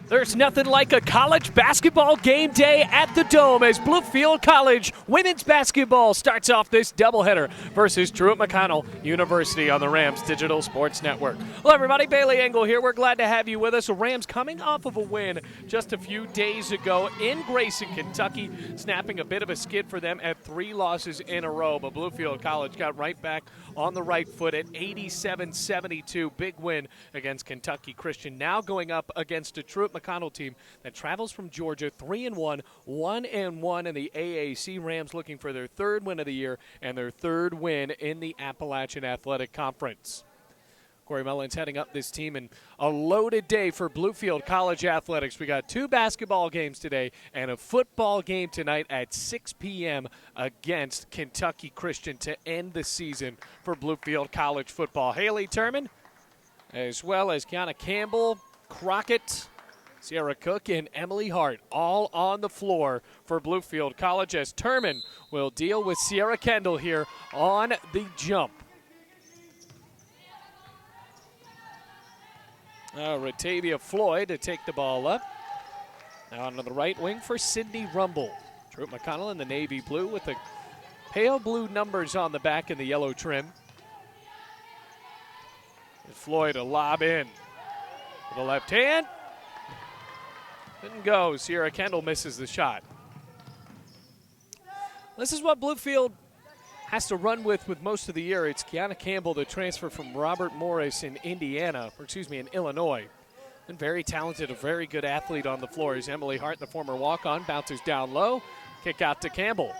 There's nothing like a college basketball game day at the Dome as Bluefield College women's basketball starts off this doubleheader versus Truett McConnell University on the Rams Digital Sports Network. Hello, everybody. Bailey Engel here. We're glad to have you with us. The Rams coming off of a win just a few days ago in Grayson, Kentucky, snapping a bit of a skid for them at 3 losses in a row. But Bluefield College got right back on the right foot at 87-72. Big win against Kentucky Christian. Now going up against a Truett McConnell team that travels from Georgia, 3-1, 1-1 in the AAC. Rams looking for their 3rd win of the year and their 3rd win in the Appalachian Athletic Conference. Corey Mullins heading up this team, and a loaded day for Bluefield College athletics. We got 2 basketball games today and a football game tonight at 6 p.m. against Kentucky Christian to end the season for Bluefield College football. Haley Turman, as well as Kiana Campbell, Crockett, Sierra Cook, and Emily Hart all on the floor for Bluefield College as Turman will deal with Sierra Kendall here on the jump. Ratavia Floyd to take the ball up. Now onto the right wing for Sydney Rumble. Truett McConnell in the navy blue with the pale blue numbers on the back and the yellow trim. And Floyd a lob in with the left hand. Didn't go. Sierra Kendall misses the shot. This is what Bluefield has to run with most of the year. It's Kiana Campbell, the transfer from Robert Morris in Illinois. And very talented, a very good athlete on the floor. Is Emily Hart, the former walk-on, bounces down low. Kick out to Campbell.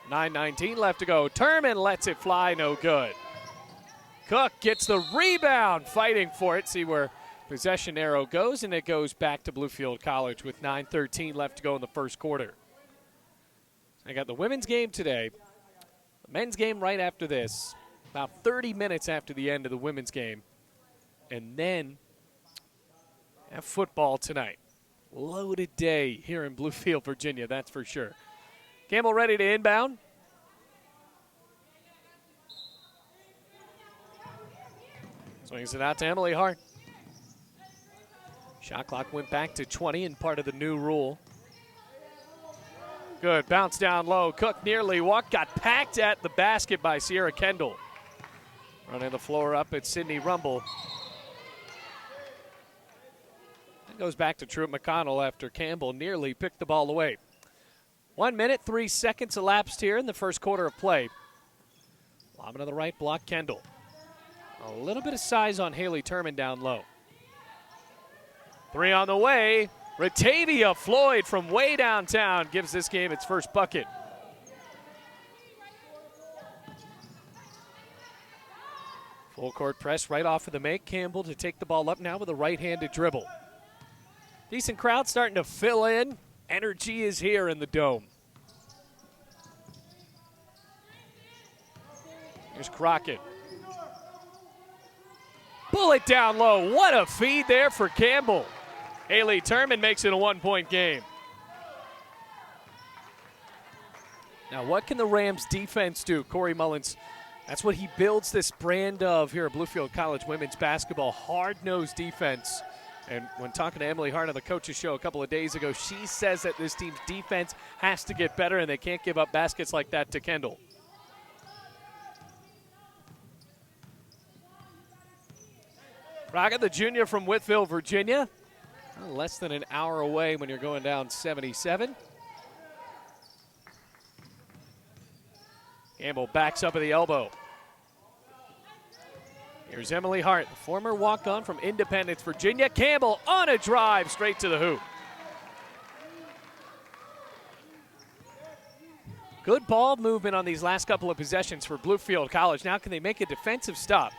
9:19 left to go. Turman lets it fly, no good. Cook gets the rebound, fighting for it. See where possession arrow goes, and it goes back to Bluefield College with 9:13 left to go in the first quarter. I got the women's game today. The men's game right after this, about 30 minutes after the end of the women's game. And then have football tonight. Loaded day here in Bluefield, Virginia, that's for sure. Campbell ready to inbound. Swings it out to Emily Hart. Shot clock went back to 20 and part of the new rule. Good, bounce down low. Cook nearly walked, got packed at the basket by Sierra Kendall. Running the floor up at Sydney Rumble. That goes back to Truett McConnell after Campbell nearly picked the ball away. 1 minute, 3 seconds elapsed here in the first quarter of play. Lobbing to the right block, Kendall. A little bit of size on Haley Turman down low. 3 on the way. Ratavia Floyd from way downtown gives this game its first bucket. Full court press right off of the make. Campbell to take the ball up now with a right-handed dribble. Decent crowd starting to fill in. Energy is here in the Dome. Here's Crockett. Bullet down low. What a feed there for Campbell. Haley Turman makes it a 1-point game. Now, what can the Rams defense do? Corey Mullins, that's what he builds this brand of here at Bluefield College women's basketball, hard-nosed defense. And when talking to Emily Hart on the coach's show a couple of days ago, she says that this team's defense has to get better and they can't give up baskets like that to Kendall. Crockett, the junior from Whiteville, Virginia. Less than an hour away when you're going down 77. Campbell backs up at the elbow. Here's Emily Hart, the former walk-on from Independence, Virginia. Campbell on a drive straight to the hoop. Good ball movement on these last couple of possessions for Bluefield College. Now can they make a defensive stop?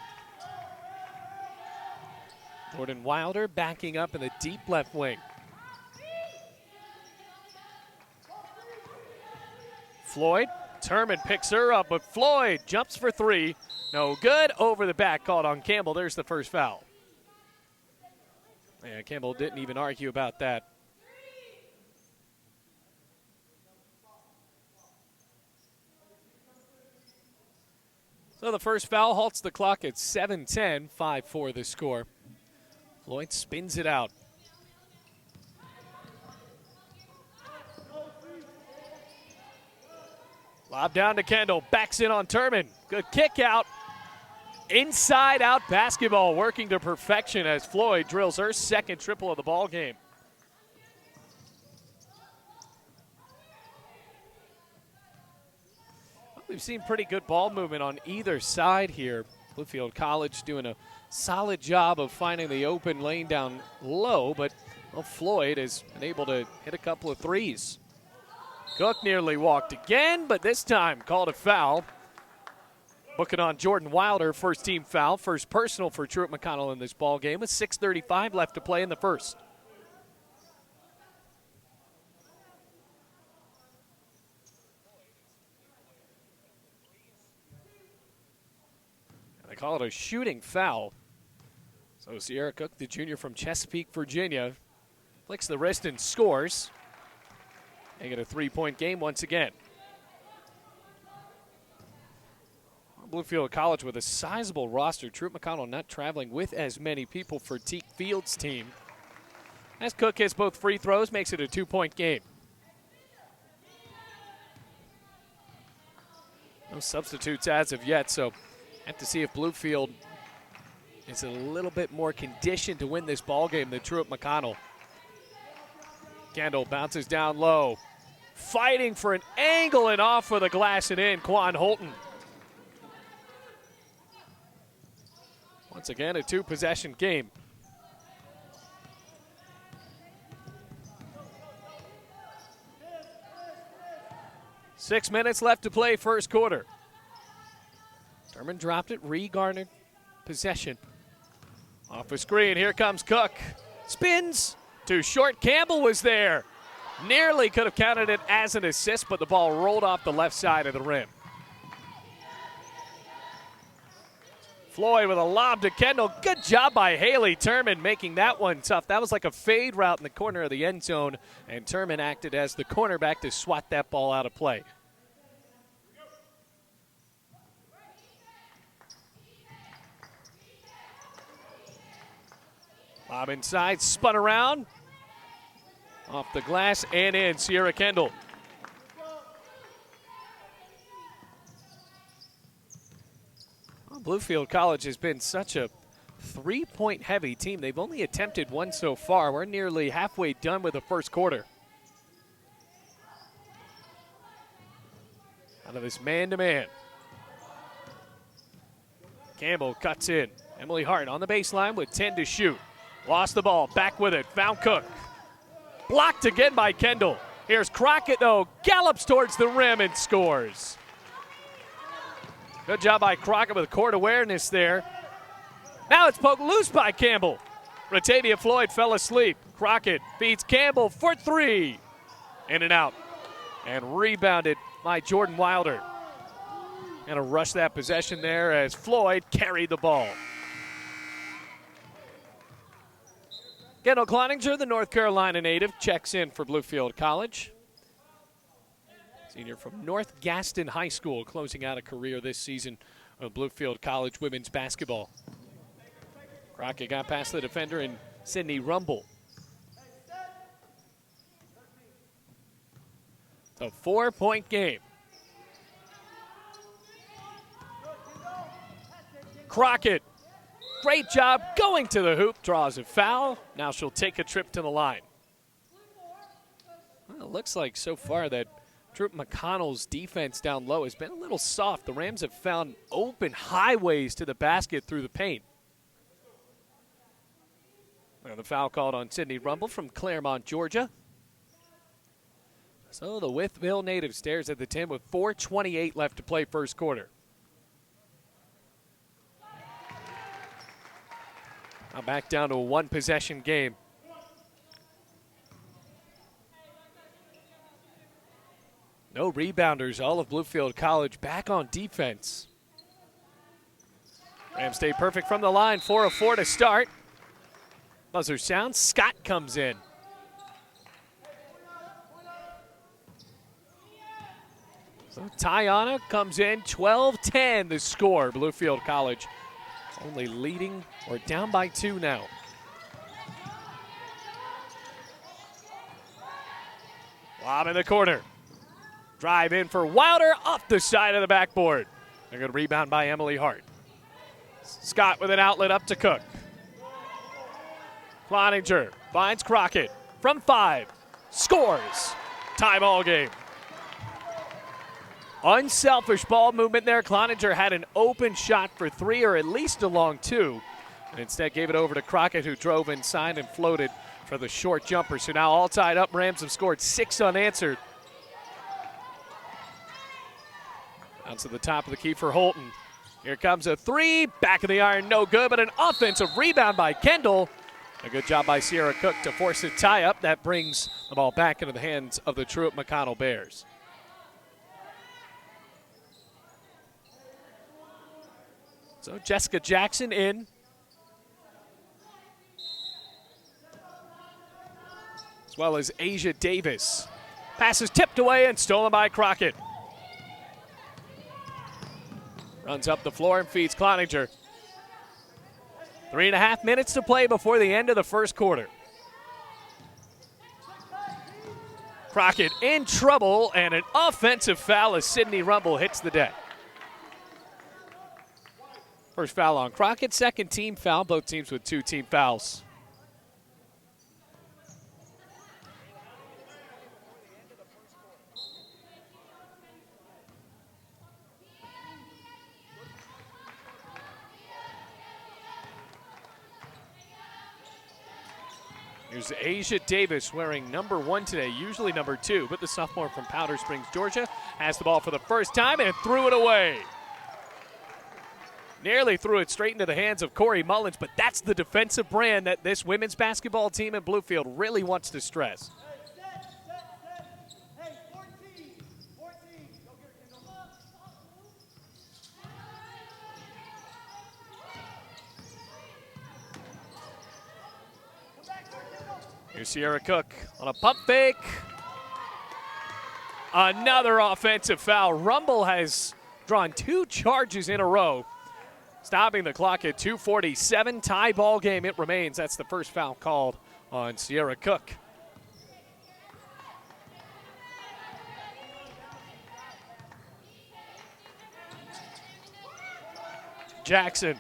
Jordan Wilder backing up in the deep left wing. Floyd, Turman picks her up, but Floyd jumps for 3. No good, over the back, called on Campbell. There's the first foul. Yeah, Campbell didn't even argue about that. So the first foul halts the clock at 7:10, 5-4 the score. Floyd spins it out. Lob down to Kendall, backs in on Turman. Good kick out. Inside out basketball working to perfection as Floyd drills her second triple of the ball game. We've seen pretty good ball movement on either side here. Bluefield College doing a solid job of finding the open lane down low, but Floyd has been able to hit a couple of threes. Cook nearly walked again, but this time called a foul. Booking on Jordan Wilder, first team foul, first personal for Truett McConnell in this ball game with 6:35 left to play in the first. And they call it a shooting foul. So Sierra Cook, the junior from Chesapeake, Virginia, flicks the wrist and scores. Make it a three-point game once again. Bluefield College with a sizable roster. Truett McConnell not traveling with as many people for Teak Field's team. As Cook hits both free throws, makes it a two-point game. No substitutes as of yet, so have to see if Bluefield is a little bit more conditioned to win this ball game than Truett McConnell. Kendall bounces down low. Fighting for an angle and off for the glass and in, Quan Holton. Once again, a two-possession game. Six minutes left to play first quarter. Turman dropped it, re-garnered possession. Off a screen, here comes Cook. Spins, too short, Campbell was there. Nearly could have counted it as an assist, but the ball rolled off the left side of the rim. Floyd with a lob to Kendall. Good job by Haley Turman making that one tough. That was like a fade route in the corner of the end zone, and Turman acted as the cornerback to swat that ball out of play. Lob inside, spun around. Off the glass and in, Sierra Kendall. Bluefield College has been such a three-point heavy team. They've only attempted one so far. We're nearly halfway done with the first quarter. Out of this man-to-man. Campbell cuts in. Emily Hart on the baseline with 10 to shoot. Lost the ball, back with it, found Cook. Blocked again by Kendall. Here's Crockett, though, gallops towards the rim and scores. Good job by Crockett with court awareness there. Now it's poked loose by Campbell. Ratavia Floyd fell asleep. Crockett feeds Campbell for three. In and out. And rebounded by Jordan Wilder. Gonna rush that possession there as Floyd carried the ball. Kendall Cloninger, the North Carolina native, checks in for Bluefield College. Senior from North Gaston High School, closing out a career this season of Bluefield College women's basketball. Crockett got past the defender in Sydney Rumble. A 4-point game. Crockett, great job going to the hoop, draws a foul. Now she'll take a trip to the line. Well, it looks like so far that Truett McConnell's defense down low has been a little soft. The Rams have found open highways to the basket through the paint. And the foul called on Sydney Rumble from Claremont, Georgia. So the Wytheville native stares at the 10 with 4:28 left to play first quarter. Now back down to a one-possession game. No rebounders, all of Bluefield College back on defense. Rams stay perfect from the line, 4 of 4 to start. Buzzer sounds, Scott comes in. So Tiana comes in, 12-10 the score. Bluefield College only leading or down by 2 now. Lob in the corner. Drive in for Wilder off the side of the backboard. They're going to rebound by Emily Hart. Scott with an outlet up to Cook. Cloninger finds Crockett from 5. Scores. Tie ball game. Unselfish ball movement there. Cloninger had an open shot for 3 or at least a long 2. And instead gave it over to Crockett, who drove inside and floated for the short jumper. So now all tied up. Rams have scored 6 unanswered. Down to the top of the key for Holton. Here comes a 3. Back of the iron, no good, but an offensive rebound by Kendall. A good job by Sierra Cook to force a tie-up. That brings the ball back into the hands of the Truett McConnell Bears. So Jessica Jackson in. As well as Asia Davis. Pass is tipped away and stolen by Crockett. Runs up the floor and feeds Cloninger. 3.5 minutes to play before the end of the first quarter. Crockett in trouble, and an offensive foul as Sydney Rumble hits the deck. First foul on Crockett, second team foul, both teams with 2 team fouls. Here's Asia Davis wearing number 1 today, usually number 2, but the sophomore from Powder Springs, Georgia, has the ball for the first time and threw it away. Nearly threw it straight into the hands of Corey Mullins, but that's the defensive brand that this women's basketball team in Bluefield really wants to stress. Here's Sierra Cook on a pump fake. Another offensive foul. Rumble has drawn 2 charges in a row, stopping the clock at 2:47. Tie ball game it remains. That's the first foul called on Sierra Cook. Jackson.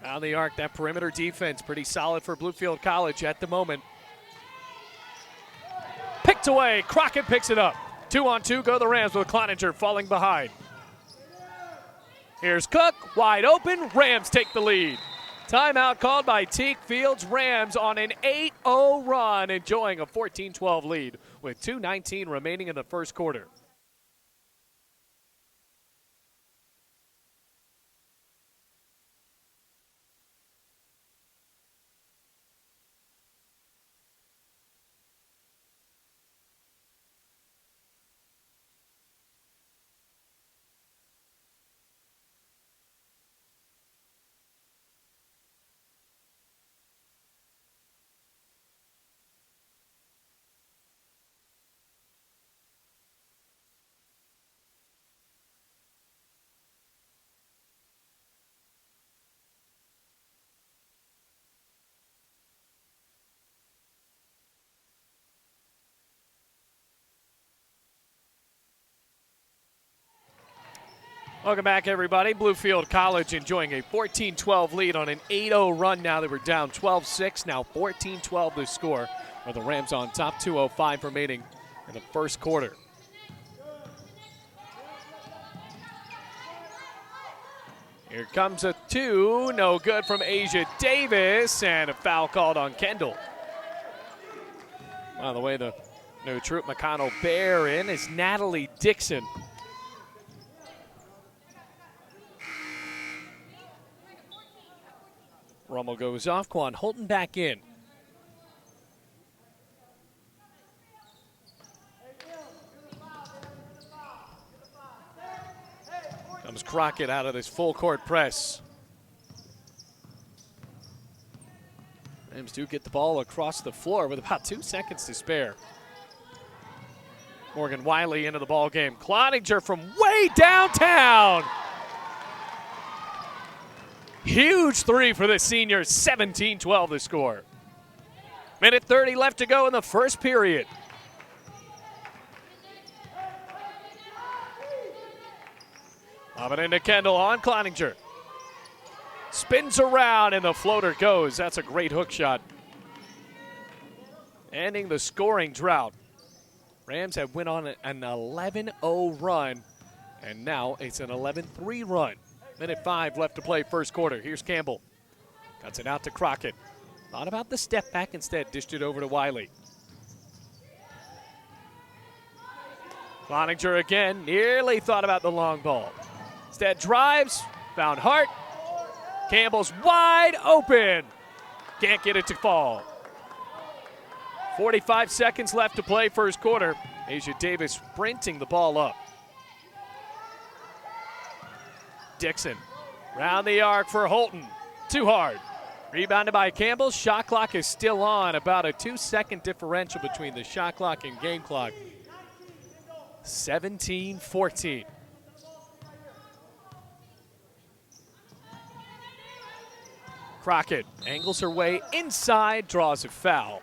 On the arc, that perimeter defense pretty solid for Bluefield College at the moment. Picked away, Crockett picks it up. 2-on-2 go the Rams with Cloninger falling behind. Here's Cook, wide open, Rams take the lead. Timeout called by Teague Fields. Rams on an 8-0 run, enjoying a 14-12 lead with 2:19 remaining in the first quarter. Welcome back, everybody. Bluefield College enjoying a 14-12 lead on an 8-0 run now. They were down 12-6, now 14-12 the score, with the Rams on top, 2:05 remaining in the first quarter. Here comes a 2, no good from Asia Davis, and a foul called on Kendall. By the way, the new Truett McConnell Bear in is Natalie Dixon. Rummel goes off, Quan Holton back in. Comes Crockett out of this full court press. Rams do get the ball across the floor with about 2 seconds to spare. Morgan Wiley into the ball game. Cloninger from way downtown. Huge 3 for the senior, 17-12 the score. Minute 30 left to go in the first period. Up and into Kendall on Cloninger. Spins around and the floater goes. That's a great hook shot. Ending the scoring drought. Rams have went on an 11-0 run, and now it's an 11-3 run. Minute 5 left to play first quarter. Here's Campbell. Cuts it out to Crockett. Thought about the step back instead. Dished it over to Wiley. Cloninger again. Nearly thought about the long ball. Instead drives. Found Hart. Campbell's wide open. Can't get it to fall. 45 seconds left to play first quarter. Asia Davis sprinting the ball up. Dixon round the arc for Holton. Too hard. Rebounded by Campbell. Shot clock is still on. About a 2-second differential between the shot clock and game clock. 17-14. Crockett angles her way inside, draws a foul.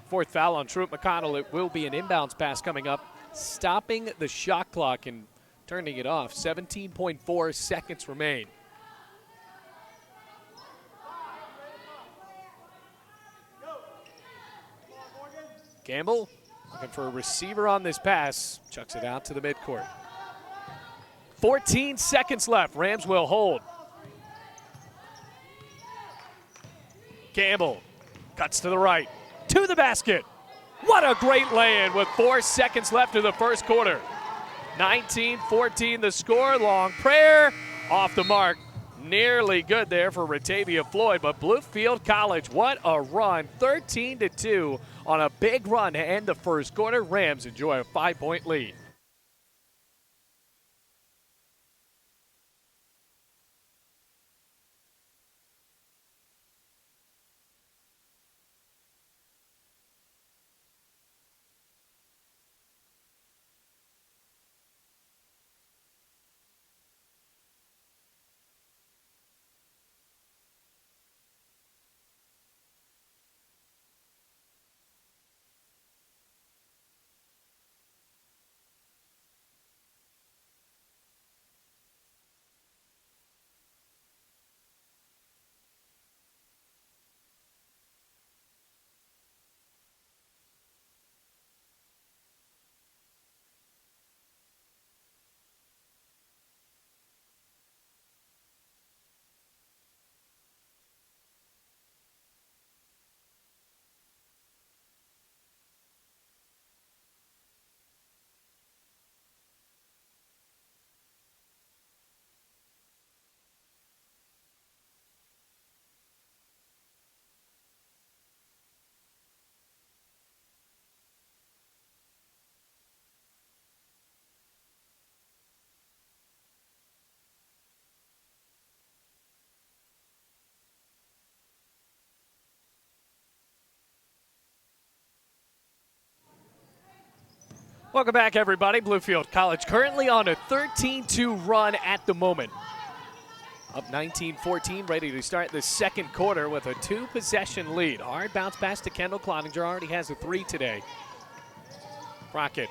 Fourth foul on Truett McConnell. It will be an inbounds pass coming up, stopping the shot clock and turning it off. 17.4 seconds remain. Campbell looking for a receiver on this pass. Chucks it out to the midcourt. 14 seconds left. Rams will hold. Campbell cuts to the right, to the basket. What a great lay-in with 4 seconds left of the first quarter. 19-14 the score. Long prayer off the mark. Nearly good there for Ratavia Floyd, but Bluefield College, what a run. 13-2 on a big run to end the first quarter. Rams enjoy a 5-point lead. Welcome back, everybody. Bluefield College currently on a 13-2 run at the moment. Up 19-14, ready to start the second quarter with a 2-possession lead. Hard bounce pass to Kendall. Cloninger already has a 3 today. Crockett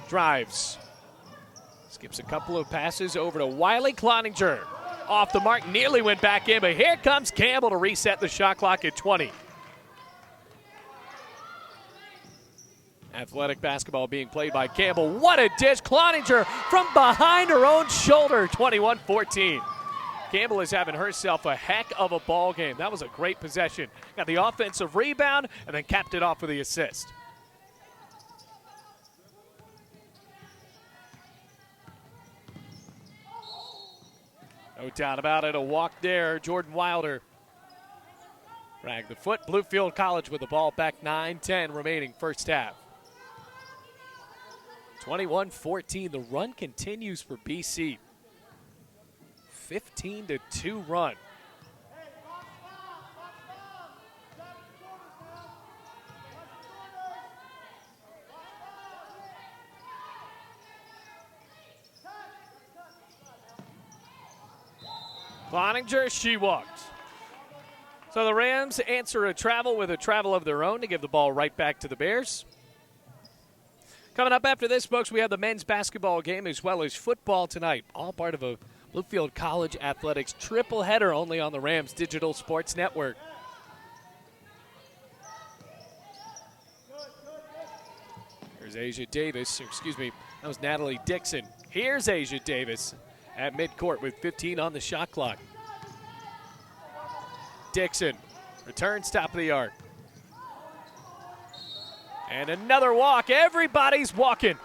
drives. Skips a couple of passes over to Wiley. Cloninger off the mark, nearly went back in, but here comes Campbell to reset the shot clock at 20. Athletic basketball being played by Campbell. What a dish. Cloninger from behind her own shoulder. 21-14. Campbell is having herself a heck of a ball game. That was a great possession. Got the offensive rebound and then capped it off with the assist. No doubt about it. A walk there. Jordan Wilder dragged the foot. Bluefield College with the ball back. 9-10 remaining first half. 21-14, the run continues for BC. 15-2 run. Cloninger, she walks. So the Rams answer a travel with a travel of their own to give the ball right back to the Bears. Coming up after this, folks, we have the men's basketball game as well as football tonight. All part of a Bluefield College Athletics triple header only on the Rams Digital Sports Network. Here's Asia Davis. Excuse me, that was Natalie Dixon. Here's Asia Davis at midcourt with 15 on the shot clock. Dixon returns top of the arc. And another walk. Everybody's walking.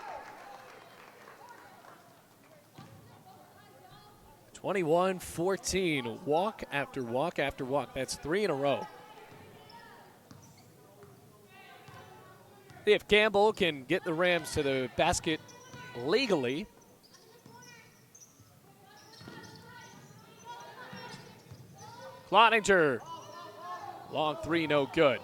21-14. Walk after walk after walk. That's 3 in a row. See if Campbell can get the Rams to the basket legally. Cloninger. Long three, no good.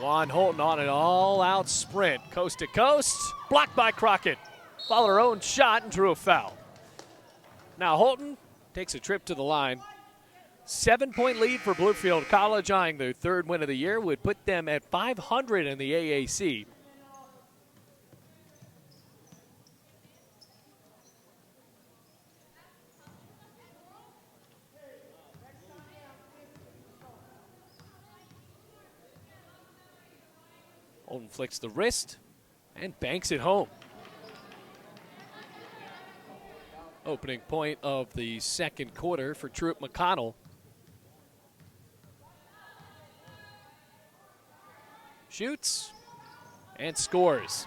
Juan Holton on an all-out sprint, coast to coast, blocked by Crockett. Followed her own shot and drew a foul. Now Holton takes a trip to the line. 7-point lead for Bluefield College, eyeing their third win of the year, would put them at 500 in the AAC. Holton flicks the wrist and banks it home. Opening point of the second quarter for Truett McConnell. Shoots and scores.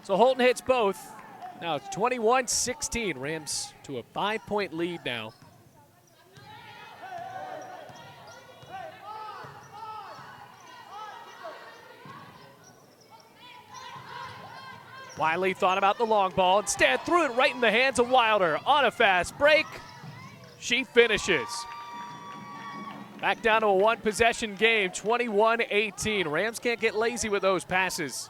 So Holton hits both. Now it's 21-16. Rams to a 5-point lead now. Wiley thought about the long ball, instead threw it right in the hands of Wilder. On a fast break, she finishes. Back down to a one-possession game, 21-18. Rams can't get lazy with those passes.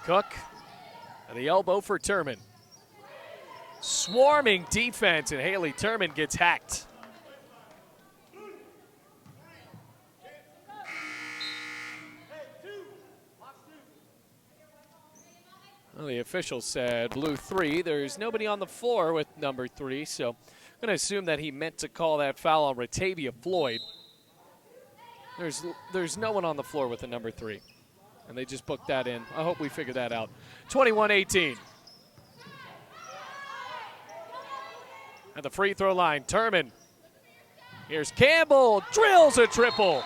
Cook at the elbow for Turman. Swarming defense, and Haley Turman gets hacked. Well, the official said blue 3. There's nobody on the floor with number 3, so I'm going to assume that he meant to call that foul on Ratavia Floyd. There's no one on the floor with the number 3, and they just booked that in. I hope we figure that out. 21-18. At the free throw line, Turman. Here's Campbell, drills a triple.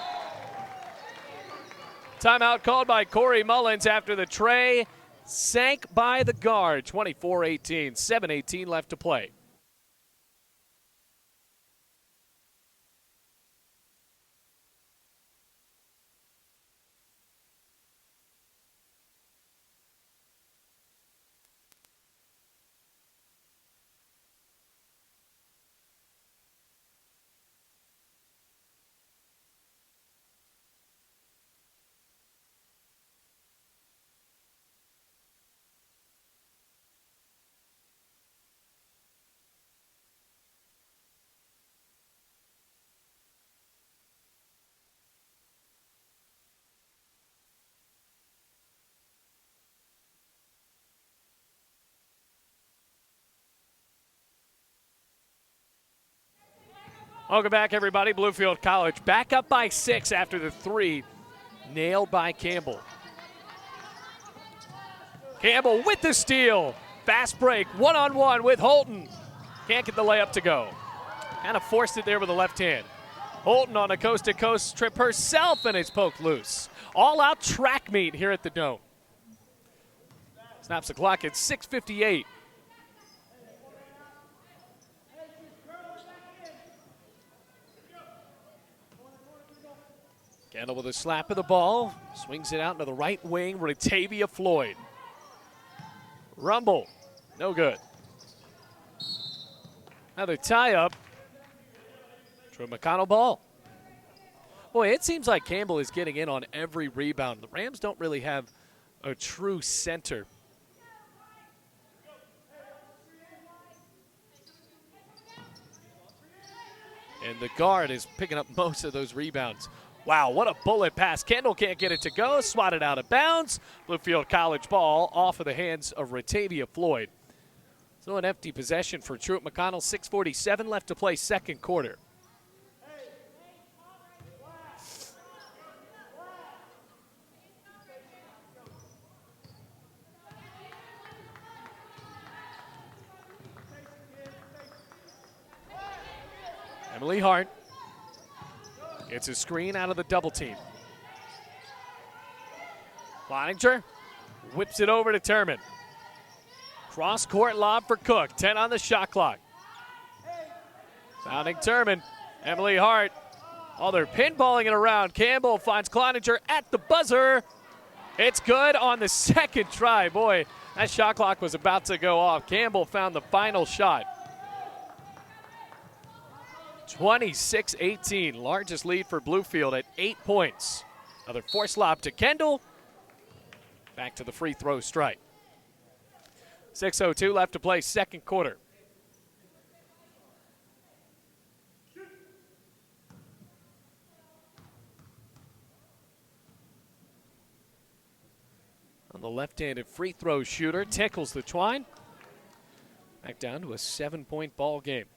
Timeout called by Corey Mullins after the tray sank by the guard. 24-18, 7:18 left to play. Welcome back, everybody. Bluefield College back up by 6 after the 3, nailed by Campbell. Campbell with the steal. Fast break, one-on-one with Holton. Can't get the layup to go. Kind of forced it there with the left hand. Holton on a coast-to-coast trip herself, and it's poked loose. All-out track meet here at the Dome. Snaps the clock at 6:58. Kendall with a slap of the ball. Swings it out into the right wing. Ratavia Floyd. Rumble. No good. Another tie-up. Troy McConnell ball. Boy, it seems like Campbell is getting in on every rebound. The Rams don't really have a true center. And the guard is picking up most of those rebounds. Wow, what a bullet pass. Kendall can't get it to go. Swatted out of bounds. Bluefield College ball off of the hands of Ratavia Floyd. So an empty possession for Truett McConnell. 6:47 left to play second quarter. Emily Hart gets a screen out of the double team. Cloninger whips it over to Turman. Cross-court lob for Cook. 10 on the shot clock. Founding Turman. Emily Hart. Oh, they're pinballing it around. Campbell finds Cloninger at the buzzer. It's good on the second try. Boy, that shot clock was about to go off. Campbell found the final shot. 26-18, largest lead for Bluefield at 8 points. Another forced lob to Kendall. Back to the free throw stripe. 6:02 left to play second quarter. On the left-handed free throw shooter, tickles the twine. Back down to a 7-point ball game.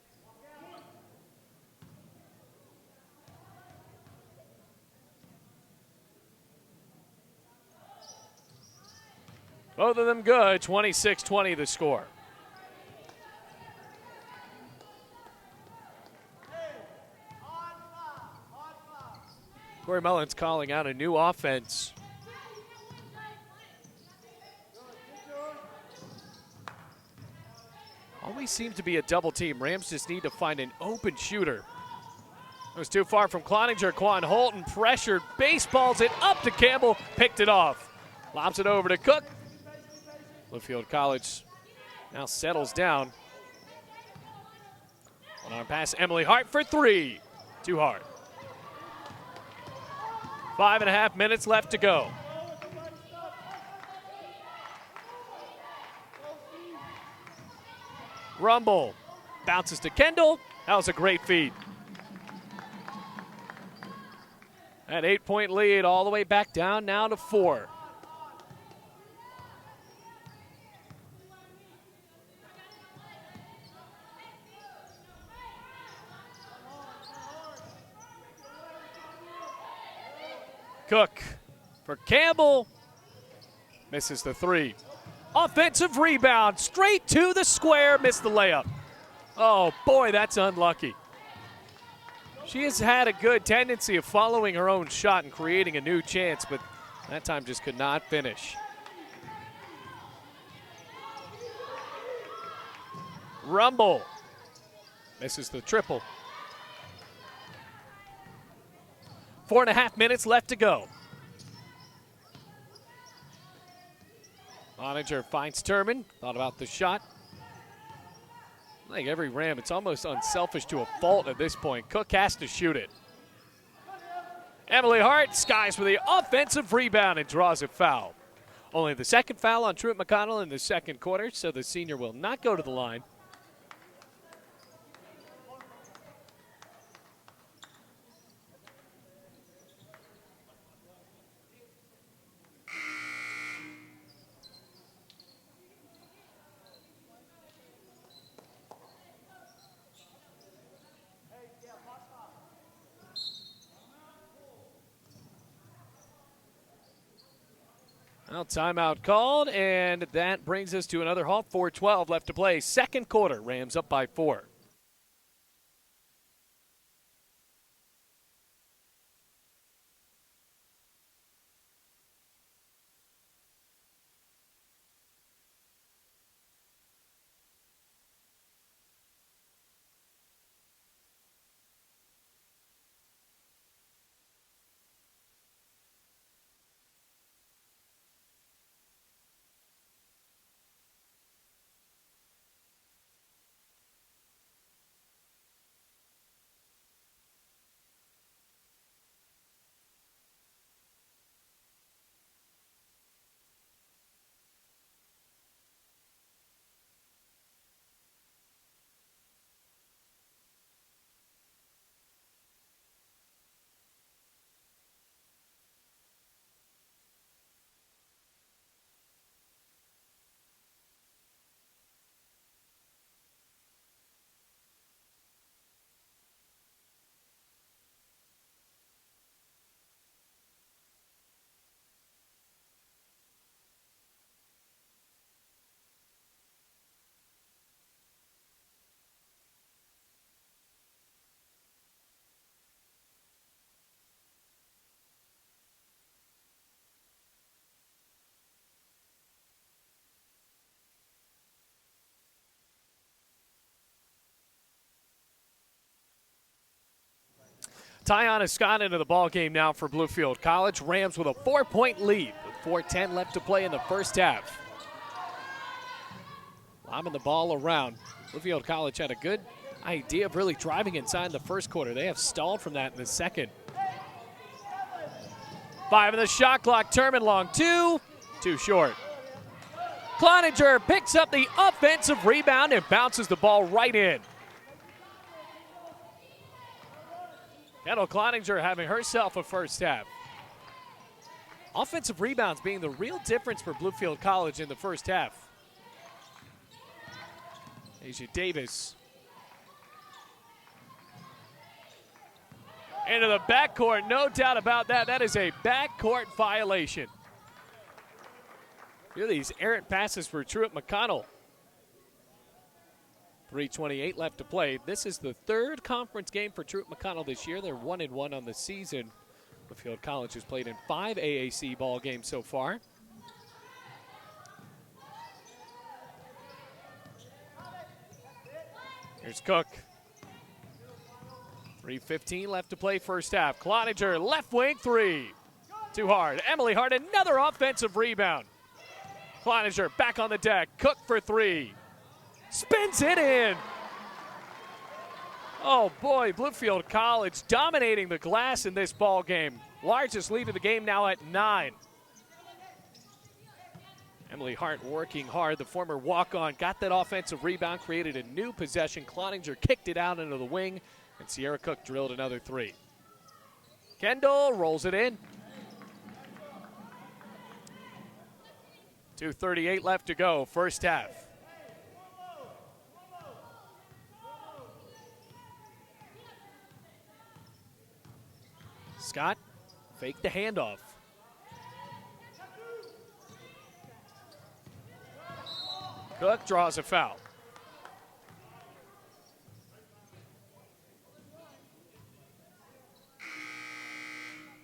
Both of them good. 26-20 the score. Corey Mullins calling out a new offense. Always seems to be a double team. Rams just need to find an open shooter. It was too far from Cloninger. Quan Holton pressured, baseballs it up to Campbell, picked it off. Lobs it over to Cook. Bluefield College now settles down. One-arm pass, Emily Hart for three. Too hard. 5.5 minutes left to go. Rumble bounces to Kendall. That was a great feed. That 8-point lead all the way back down now to 4. Cook for Campbell. Misses the three. Offensive rebound, straight to the square, missed the layup. Oh boy, that's unlucky. She has had a good tendency of following her own shot and creating a new chance, but that time just could not finish. Rumble misses the triple. 4.5 minutes left to go. Cloninger finds Turman. Thought about the shot. I think every Ram, it's almost unselfish to a fault at this point. Cook has to shoot it. Emily Hart skies for the offensive rebound and draws a foul. Only the second foul on Truett McConnell in the second quarter, so the senior will not go to the line. Well, timeout called, and that brings us to another halt. 4:12 left to play. Second quarter, Rams up by 4. Tiana Scott into the ball game now for Bluefield College. Rams with a 4-point lead with 4:10 left to play in the first half. Lobbing the ball around. Bluefield College had a good idea of really driving inside in the first quarter. They have stalled from that in the second. 5 in the shot clock. Turman long two. Too short. Cloninger picks up the offensive rebound and bounces the ball right in. Kendall Cloninger having herself a first half. Offensive rebounds being the real difference for Bluefield College in the first half. Asia Davis. Into the backcourt, no doubt about that. That is a backcourt violation. Here are these errant passes for Truett McConnell. 3:28 left to play. This is the third conference game for Truett McConnell this year. They're 1-1 on the season. Bluefield College has played in 5 AAC ball games so far. Here's Cook. 3:15 left to play first half. Cloninger, left wing three. Too hard. Emily Hart, another offensive rebound. Cloninger back on the deck. Cook for three. Spins it in. Oh boy, Bluefield College dominating the glass in this ball game. Largest lead of the game now at 9. Emily Hart working hard. The former walk-on got that offensive rebound, created a new possession. Cloninger kicked it out into the wing, and Sierra Cook drilled another three. Kendall rolls it in. 2:38 left to go, first half. Scott faked the handoff. Cook draws a foul.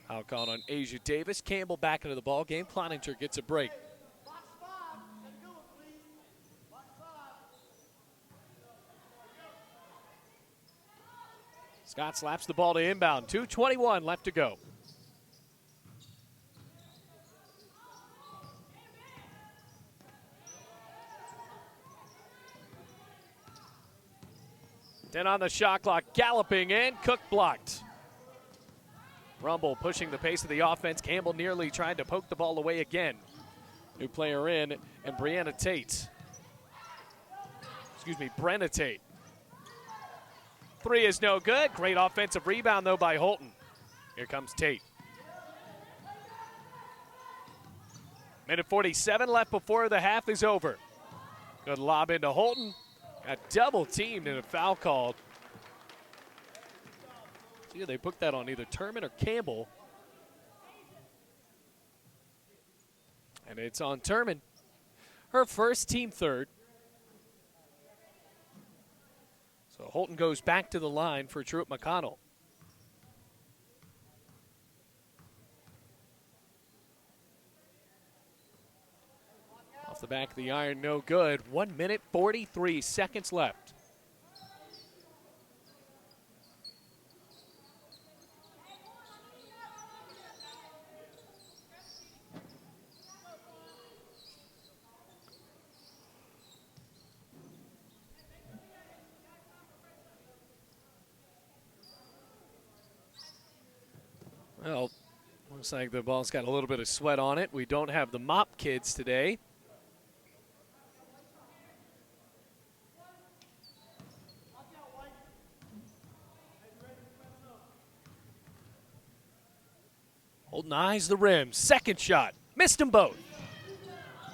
Foul called on Asia Davis. Campbell back into the ball game. Cloninger gets a break. Scott slaps the ball to inbound. 2:21 left to go. Then on the shot clock, galloping in. Cook blocked. Rumble pushing the pace of the offense. Campbell nearly tried to poke the ball away again. New player in, and Brenna Tate. Three is no good. Great offensive rebound, though, by Holton. Here comes Tate. Minute 47 left before the half is over. Good lob into Holton. Got double teamed and a foul called. See, they booked that on either Turman or Campbell. And it's on Turman. Her first, team third. So Holton goes back to the line for Truett McConnell. Off the back of the iron, no good. 1 minute, 43 seconds left. Well, looks like the ball's got a little bit of sweat on it. We don't have the mop kids today. Holton eyes the rim. Second shot. Missed them both.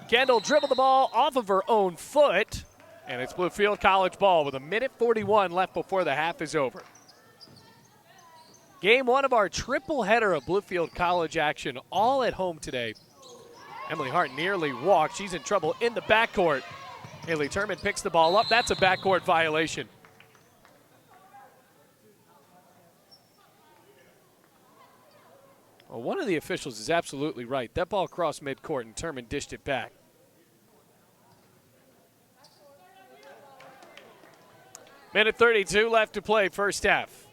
Kendall dribbled the ball off of her own foot. And it's Bluefield College ball with 1:41 left before the half is over. Game one of our triple header of Bluefield College action, all at home today. Emily Hart nearly walked. She's in trouble in the backcourt. Haley Turman picks the ball up. That's a backcourt violation. Well, one of the officials is absolutely right. That ball crossed midcourt and Turman dished it back. Minute 32 left to play, first half.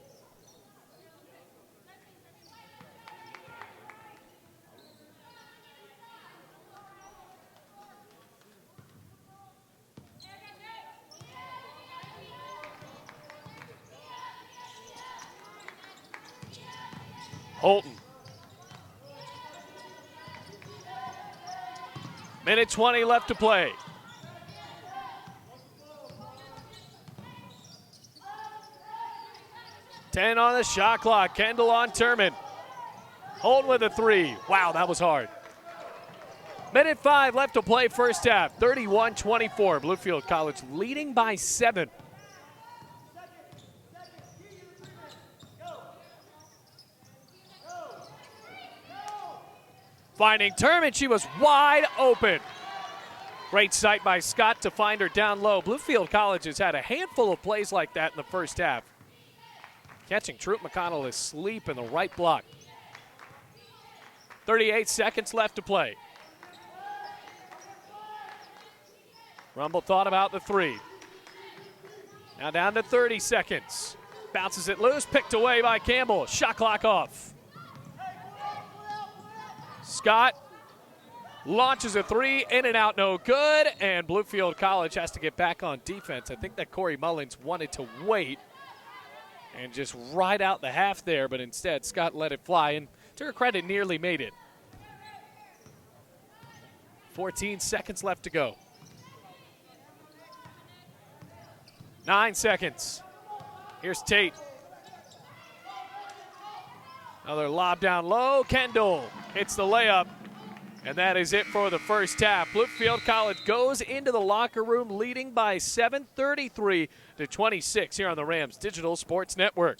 Holton. Minute 20 left to play. Ten on the shot clock. Kendall on Turman. Holton with a three. Wow, that was hard. Minute 5 left to play first half. 31-24. Bluefield College leading by 7. Finding Turman. She was wide open. Great sight by Scott to find her down low. Bluefield College has had a handful of plays like that in the first half. Catching Truett McConnell asleep in the right block. 38 seconds left to play. Rumble thought about the three. Now down to 30 seconds. Bounces it loose, picked away by Campbell. Shot clock off. Scott launches a three, in and out, no good. And Bluefield College has to get back on defense. I think that Corey Mullins wanted to wait and just ride out the half there, but instead Scott let it fly, and to her credit, nearly made it. 14 seconds left to go. 9 seconds. Here's Tate. Another lob down low. Kendall hits the layup. And that is it for the first half. Bluefield College goes into the locker room leading by 7, 33-26 here on the Rams Digital Sports Network.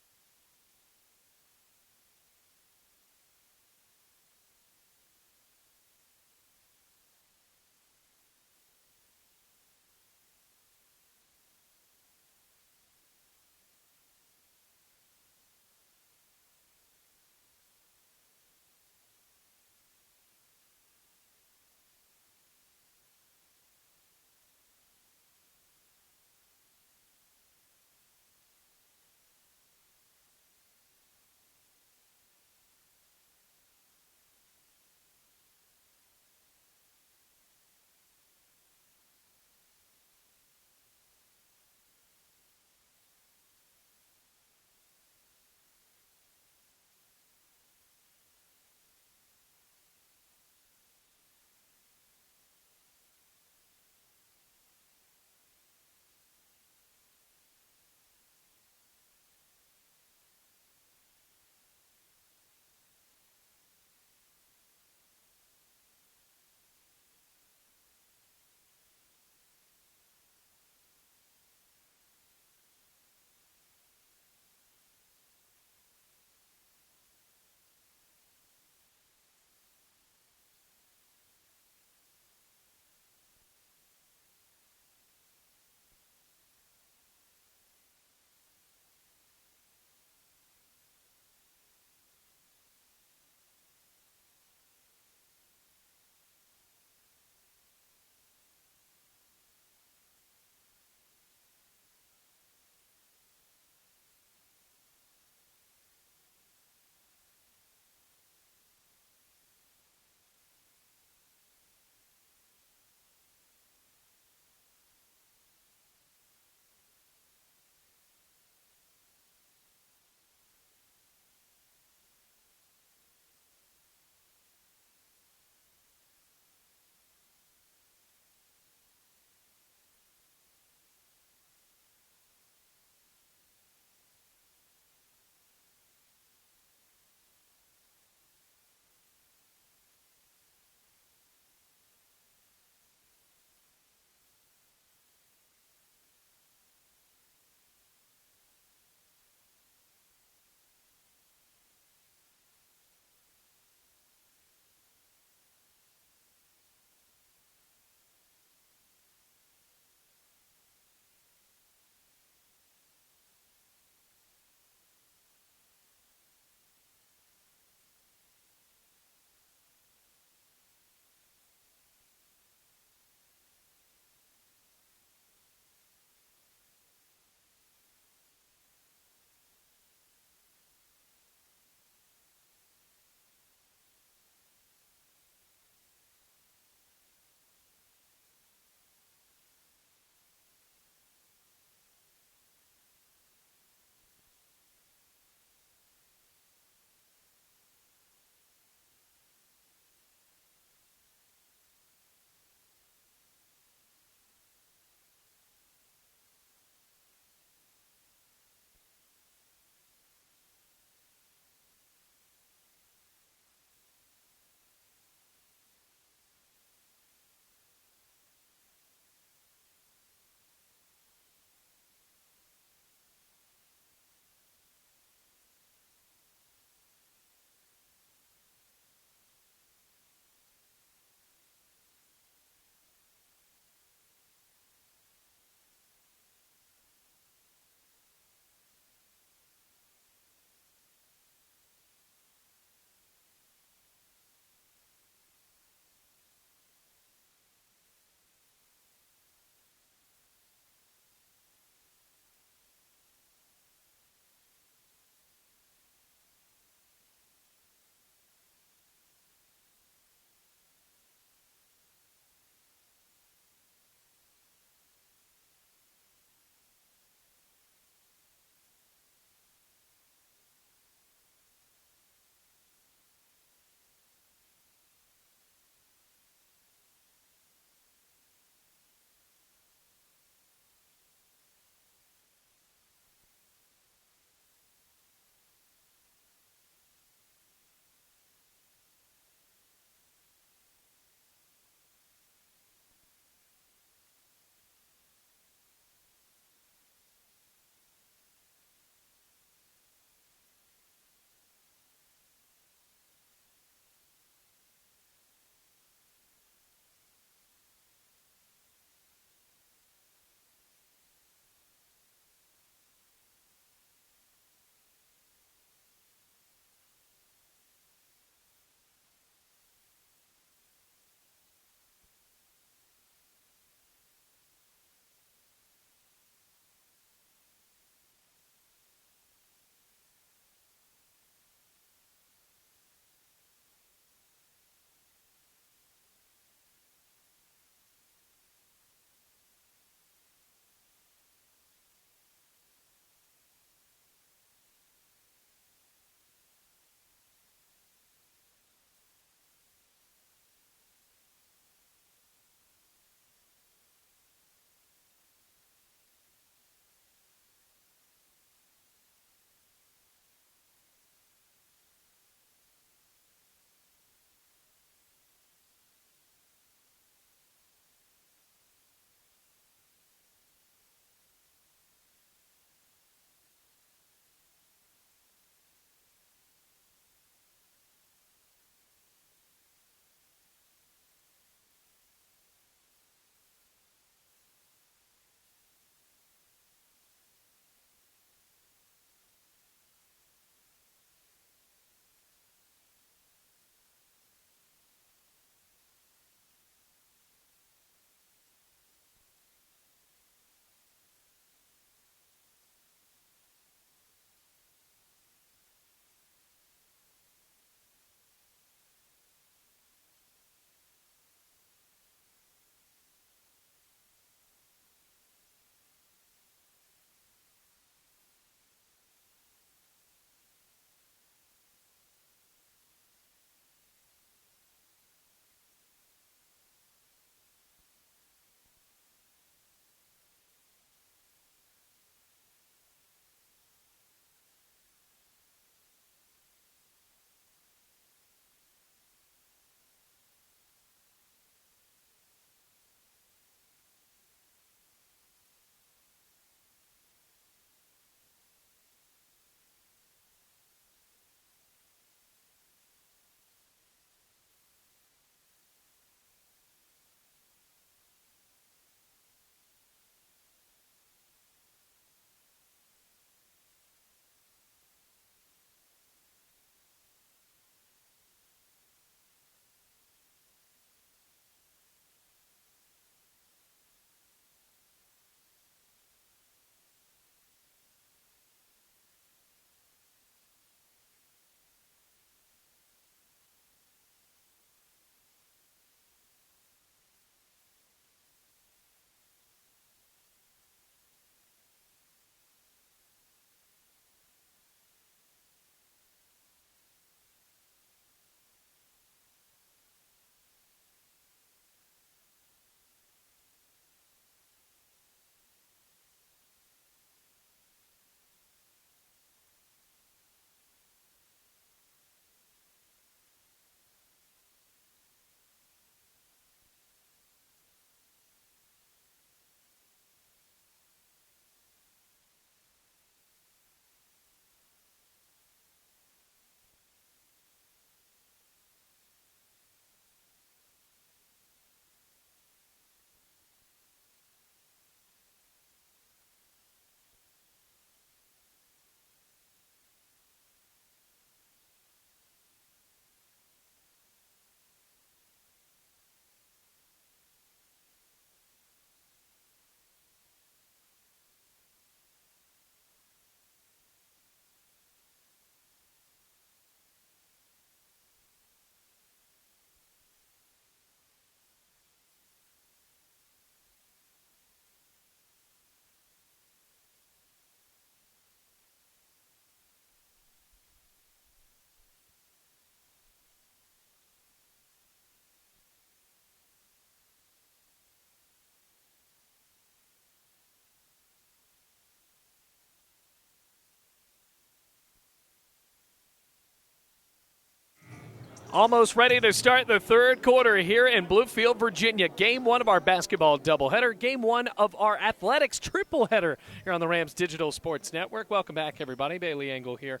Almost ready to start the third quarter here in Bluefield, Virginia. Game one of our basketball doubleheader. Game one of our athletics tripleheader here on the Rams Digital Sports Network. Welcome back, everybody. Bailey Engel here.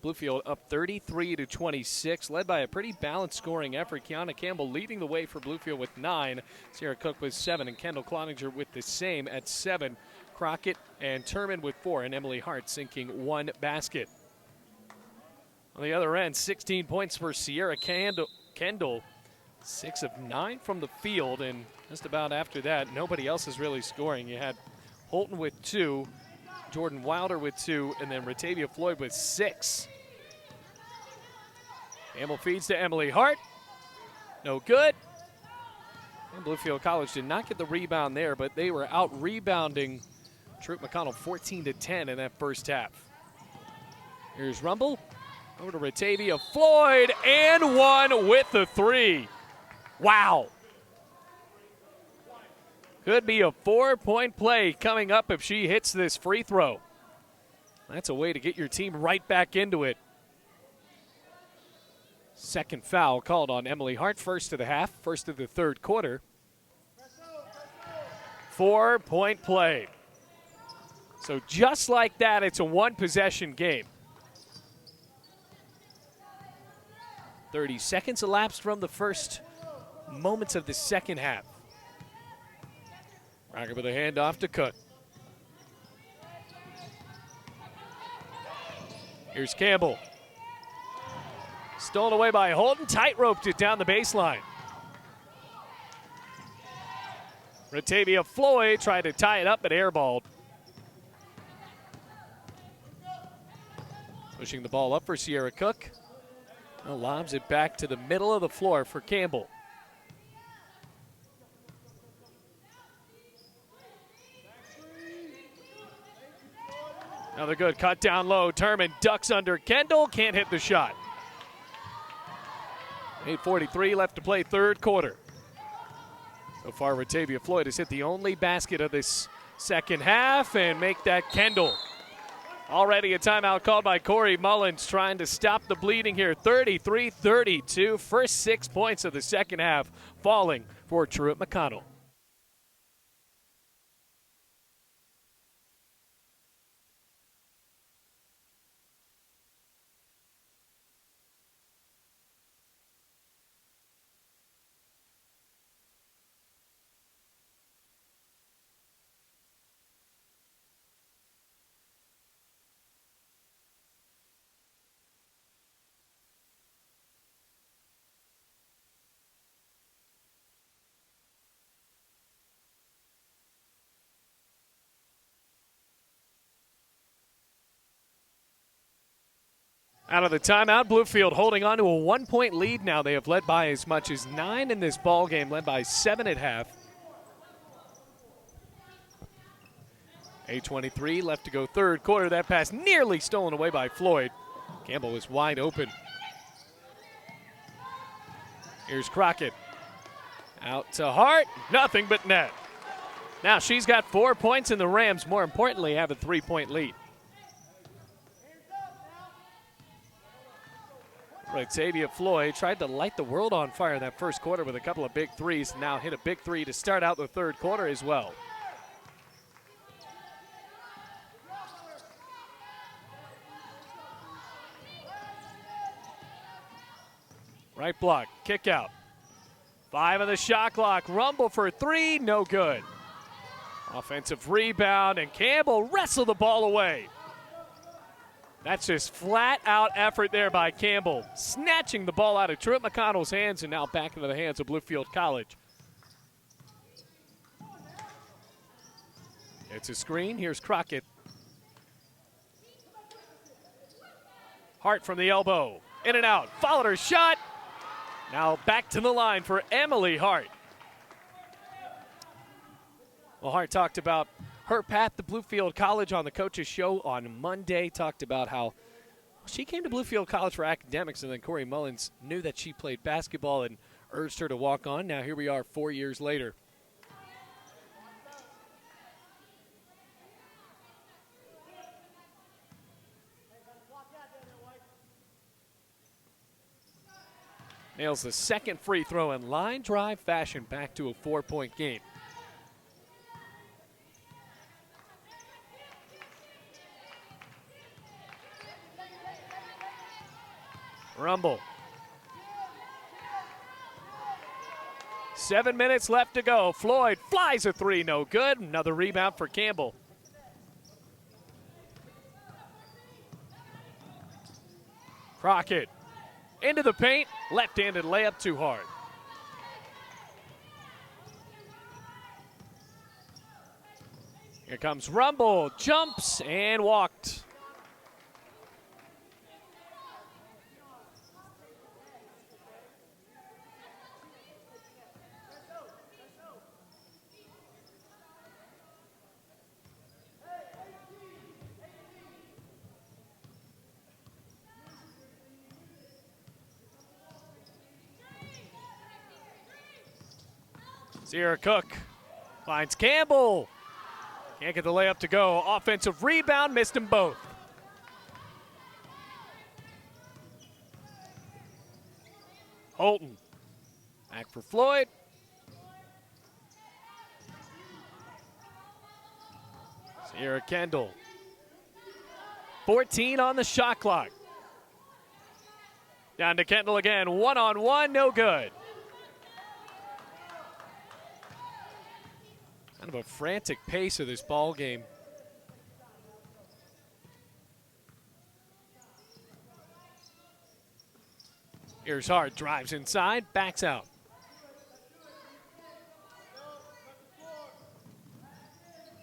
Bluefield up 33-26, led by a pretty balanced scoring effort. Kiana Campbell leading the way for Bluefield with 9. Sierra Cook with 7, and Kendall Cloninger with the same at 7. Crockett and Turman with 4, and Emily Hart sinking 1 basket. On the other end, 16 points for Sierra Kendall, 6 of 9 from the field, and just about after that, nobody else is really scoring. You had Holton with 2, Jordan Wilder with 2, and then Ratavia Floyd with 6. Campbell feeds to Emily Hart. No good. And Bluefield College did not get the rebound there, but they were out rebounding Truett McConnell 14-10 in that first half. Here's Rumble. Over to Ratavia Floyd, and 1 with the 3. Wow. Could be a 4-point play coming up if she hits this free throw. That's a way to get your team right back into it. Second foul called on Emily Hart, first of the half, first of the third quarter. 4-point play. So just like that, it's a one-possession game. 30 seconds elapsed from the first moments of the second half. Rocket with a handoff to Cook. Here's Campbell. Stolen away by Holton, tight-roped it down the baseline. Ratavia Floyd tried to tie it up but airballed. Pushing the ball up for Sierra Cook. Well, lobs it back to the middle of the floor for Campbell. Another good cut down low. Turman ducks under Kendall, can't hit the shot. 8:43 left to play third quarter. So far, Ratavia Floyd has hit the only basket of this second half, and make that Kendall. Already a timeout called by Corey Mullins, trying to stop the bleeding here. 33-32, first 6 points of the second half falling for Truett McConnell. Out of the timeout, Bluefield holding on to a 1-point lead now. They have led by as much as 9 in this ball game, led by 7 at half. 8:23 left to go third quarter. That pass nearly stolen away by Floyd. Campbell was wide open. Here's Crockett. Out to Hart, nothing but net. Now she's got 4 points, and the Rams, more importantly, have a 3-point lead. Ratavia Floyd tried to light the world on fire in that first quarter with a couple of big threes. Now hit a big three to start out the third quarter as well. Right block, kick out. 5 on the shot clock. Rumble for 3, no good. Offensive rebound, and Campbell wrestled the ball away. That's just flat-out effort there by Campbell, snatching the ball out of Truett McConnell's hands and now back into the hands of Bluefield College. It's a screen. Here's Crockett. Hart from the elbow. In and out. Followed her shot. Now back to the line for Emily Hart. Well, Hart talked about her path to Bluefield College on the Coach's Show on Monday. Talked about how she came to Bluefield College for academics, and then Corey Mullins knew that she played basketball and urged her to walk on. Now here we are 4 years later. Nails the second free throw in line drive fashion, back to a 4-point game. Rumble. 7 minutes left to go. Floyd flies a three, no good. Another rebound for Campbell. Crockett into the paint, left-handed layup too hard. Here comes Rumble, jumps and walked. Sierra Cook finds Campbell. Can't get the layup to go. Offensive rebound, missed them both. Holton. Back for Floyd. Sierra Kendall. 14 on the shot clock. Down to Kendall again. One-on-one, no good. Kind of a frantic pace of this ball game. Here's Hart, drives inside, backs out.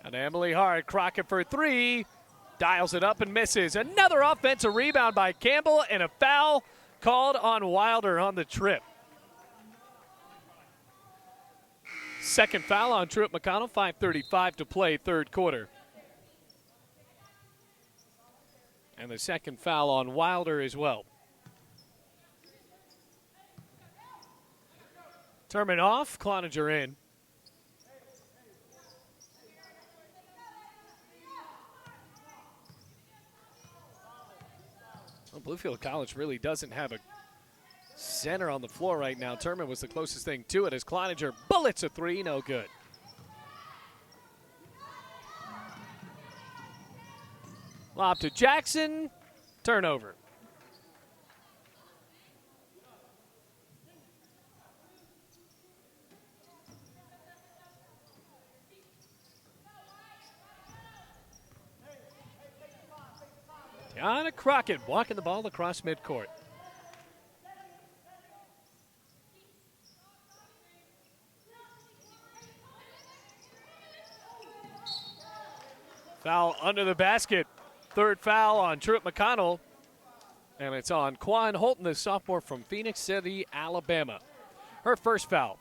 And Emily Hart, Crockett for three, dials it up and misses. Another offensive rebound by Campbell and a foul called on Wilder on the trip. Second foul on Truett McConnell, 5:35 to play, third quarter. And the second foul on Wilder as well. Turman off, Cloninger in. Well, Bluefield College really doesn't have a center on the floor right now. Turman was the closest thing to it as Cloninger bullets a three, no good. Lob to Jackson, turnover. Tiana Crockett walking the ball across midcourt. Foul under the basket. Third foul on Truett McConnell. And it's on Quan Holton, the sophomore from Phoenix City, Alabama. Her first foul.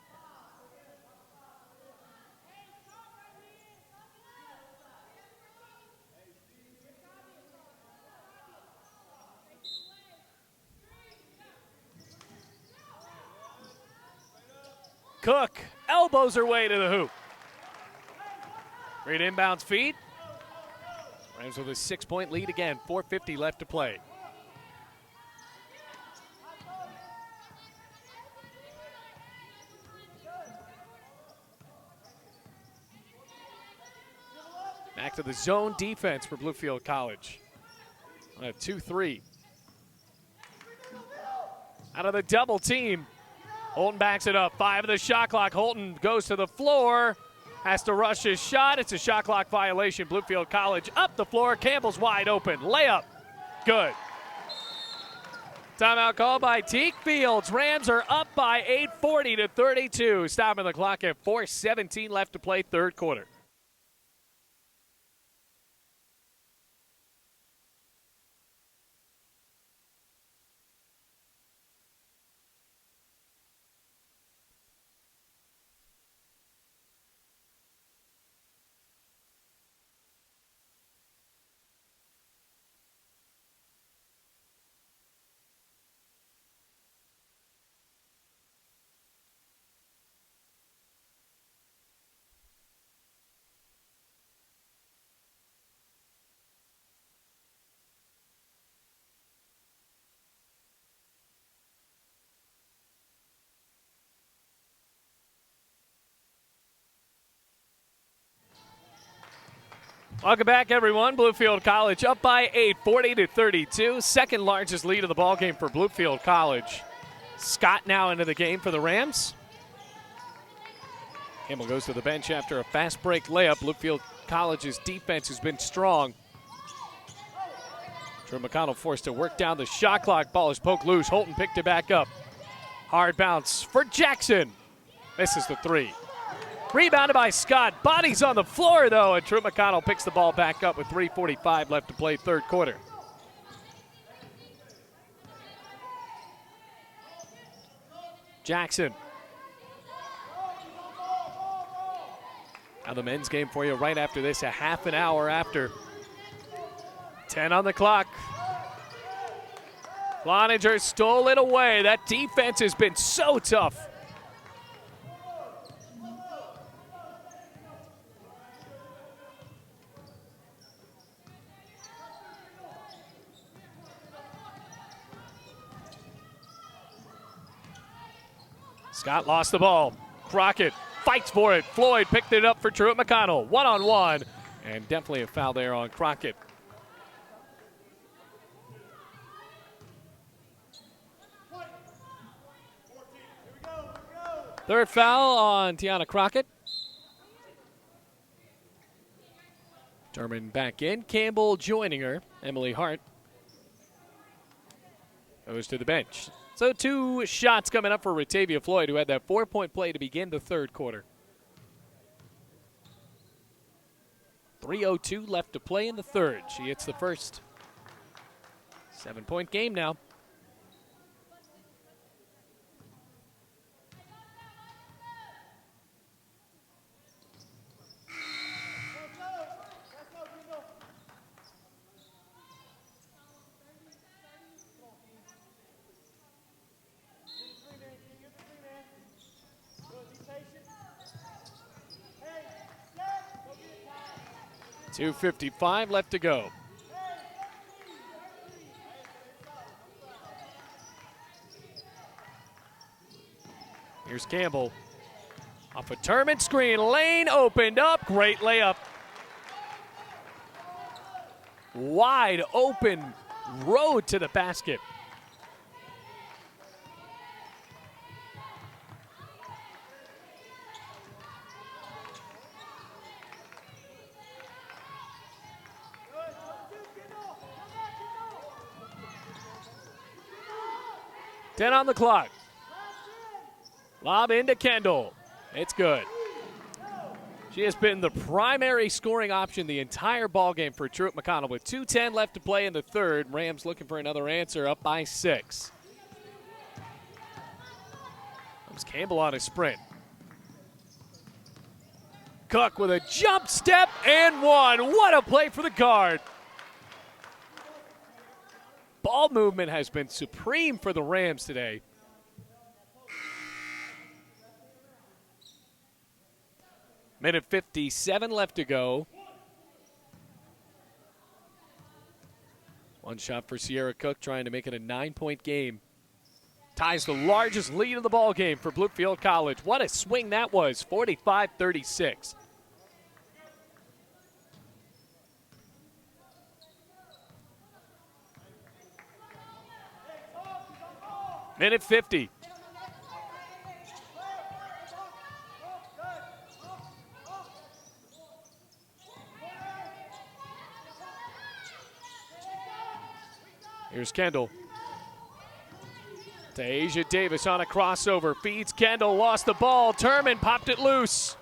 Cook elbows her way to the hoop. Great inbounds feed. Rams with a 6-point lead again, 4:50 left to play. Back to the zone defense for Bluefield College. On a 2-3. Out of the double team. Holton backs it up. 5 of the shot clock. Holton goes to the floor. Has to rush his shot. It's a shot clock violation. Bluefield College up the floor. Campbell's wide open. Layup. Good. Timeout called by Teak Fields. Rams are up by 8, 40-32. Stopping the clock at 4:17 left to play, third quarter. Welcome back, everyone. Bluefield College up by 8, 40-32. Second largest lead of the ballgame for Bluefield College. Scott now into the game for the Rams. Campbell goes to the bench after a fast break layup. Bluefield College's defense has been strong. Drew McConnell forced to work down the shot clock. Ball is poked loose. Holton picked it back up. Hard bounce for Jackson. Misses the three. Rebounded by Scott. Bodies on the floor, though, and Drew McConnell picks the ball back up with 3:45 left to play third quarter. Jackson. Now the men's game for you right after this, a half an hour after. 10 on the clock. Cloninger stole it away. That defense has been so tough. Scott lost the ball. Crockett fights for it. Floyd picked it up for Truett McConnell. One-on-one. And definitely a foul there on Crockett. Third foul on Tiana Crockett. German back in. Campbell joining her. Emily Hart goes to the bench. So 2 shots coming up for Ratavia Floyd, who had that 4-point play to begin the third quarter. 3:02 left to play in the third. She hits the first. 7-point game now. .255 left to go. Here's Campbell. Off a Turman screen. Lane opened up. Great layup. Wide open road to the basket. .10 on the clock. Lob into Kendall. It's good. She has been the primary scoring option the entire ballgame for Truett McConnell. With 2:10 left to play in the third, Rams looking for another answer, up by 6. Comes Campbell on a sprint. Cook with a jump step and one. What a play for the guard. Ball movement has been supreme for the Rams today. Minute 57 left to go. One shot for Sierra Cook, trying to make it a 9-point game. Ties the largest lead of the ball game for Bluefield College. What a swing that was, 45-36. Minute 50. Here's Kendall. To Asia Davis on a crossover. Feeds Kendall, lost the ball. Turman popped it loose.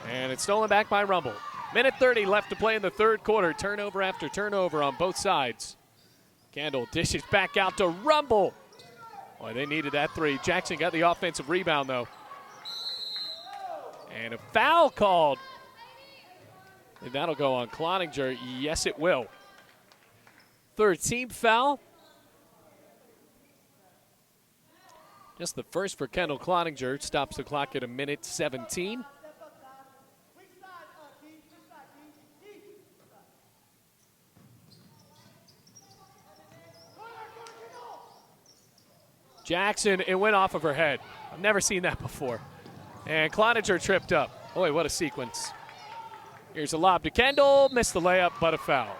And it's stolen back by Rumble. Minute 30 left to play in the third quarter. Turnover after turnover on both sides. Kendall dishes back out to Rumble. Boy, they needed that three. Jackson got the offensive rebound, though. And a foul called. And that'll go on Cloninger. Yes, it will. Third team foul. Just the first for Kendall Cloninger. Stops the clock at a minute 17. Jackson, it went off of her head. I've never seen that before. And Cloninger tripped up. Boy, what a sequence. Here's a lob to Kendall. Missed the layup, but a foul.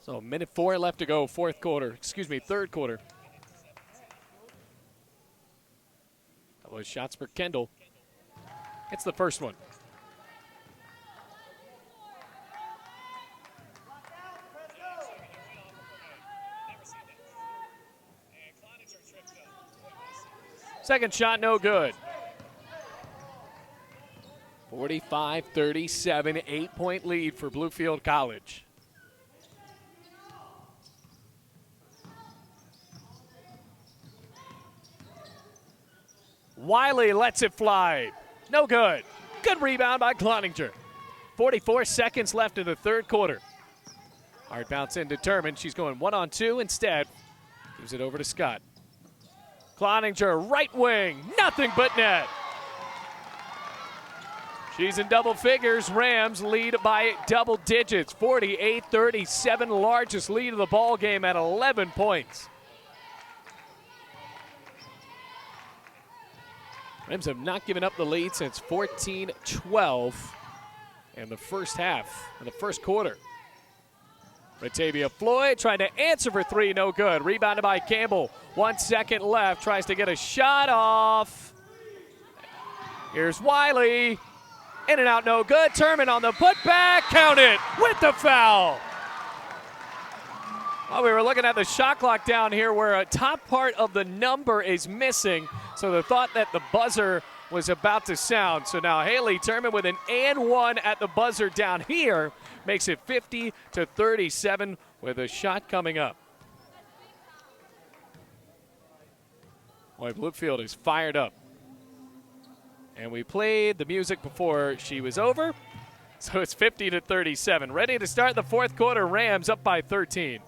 So minute 4 left to go, third quarter. Couple of shots for Kendall. It's the first one. Second shot, no good. 45-37, 8-point lead for Bluefield College. Wiley lets it fly. No good. Good rebound by Cloninger. 44 seconds left in the third quarter. Hard bounce in determined. She's going 1-on-2 instead. Gives it over to Scott. Cloninger, right wing. Nothing but net. She's in double figures. Rams lead by double digits. 48-37, largest lead of the ball game at 11 points. Rams have not given up the lead since 14-12 in the first half, in the first quarter. Batavia Floyd trying to answer for three, no good. Rebounded by Campbell. 1 second left, tries to get a shot off. Here's Wiley. In and out, no good. Turman on the putback, count it with the foul. Well, we were looking at the shot clock down here where a top part of the number is missing. So the thought that the buzzer was about to sound. So now Haley Turman with an and one at the buzzer down here makes it 50-37 with a shot coming up. Boy, Bluefield is fired up. And we played the music before she was over. So it's 50-37. Ready to start the fourth quarter. Rams up by 13.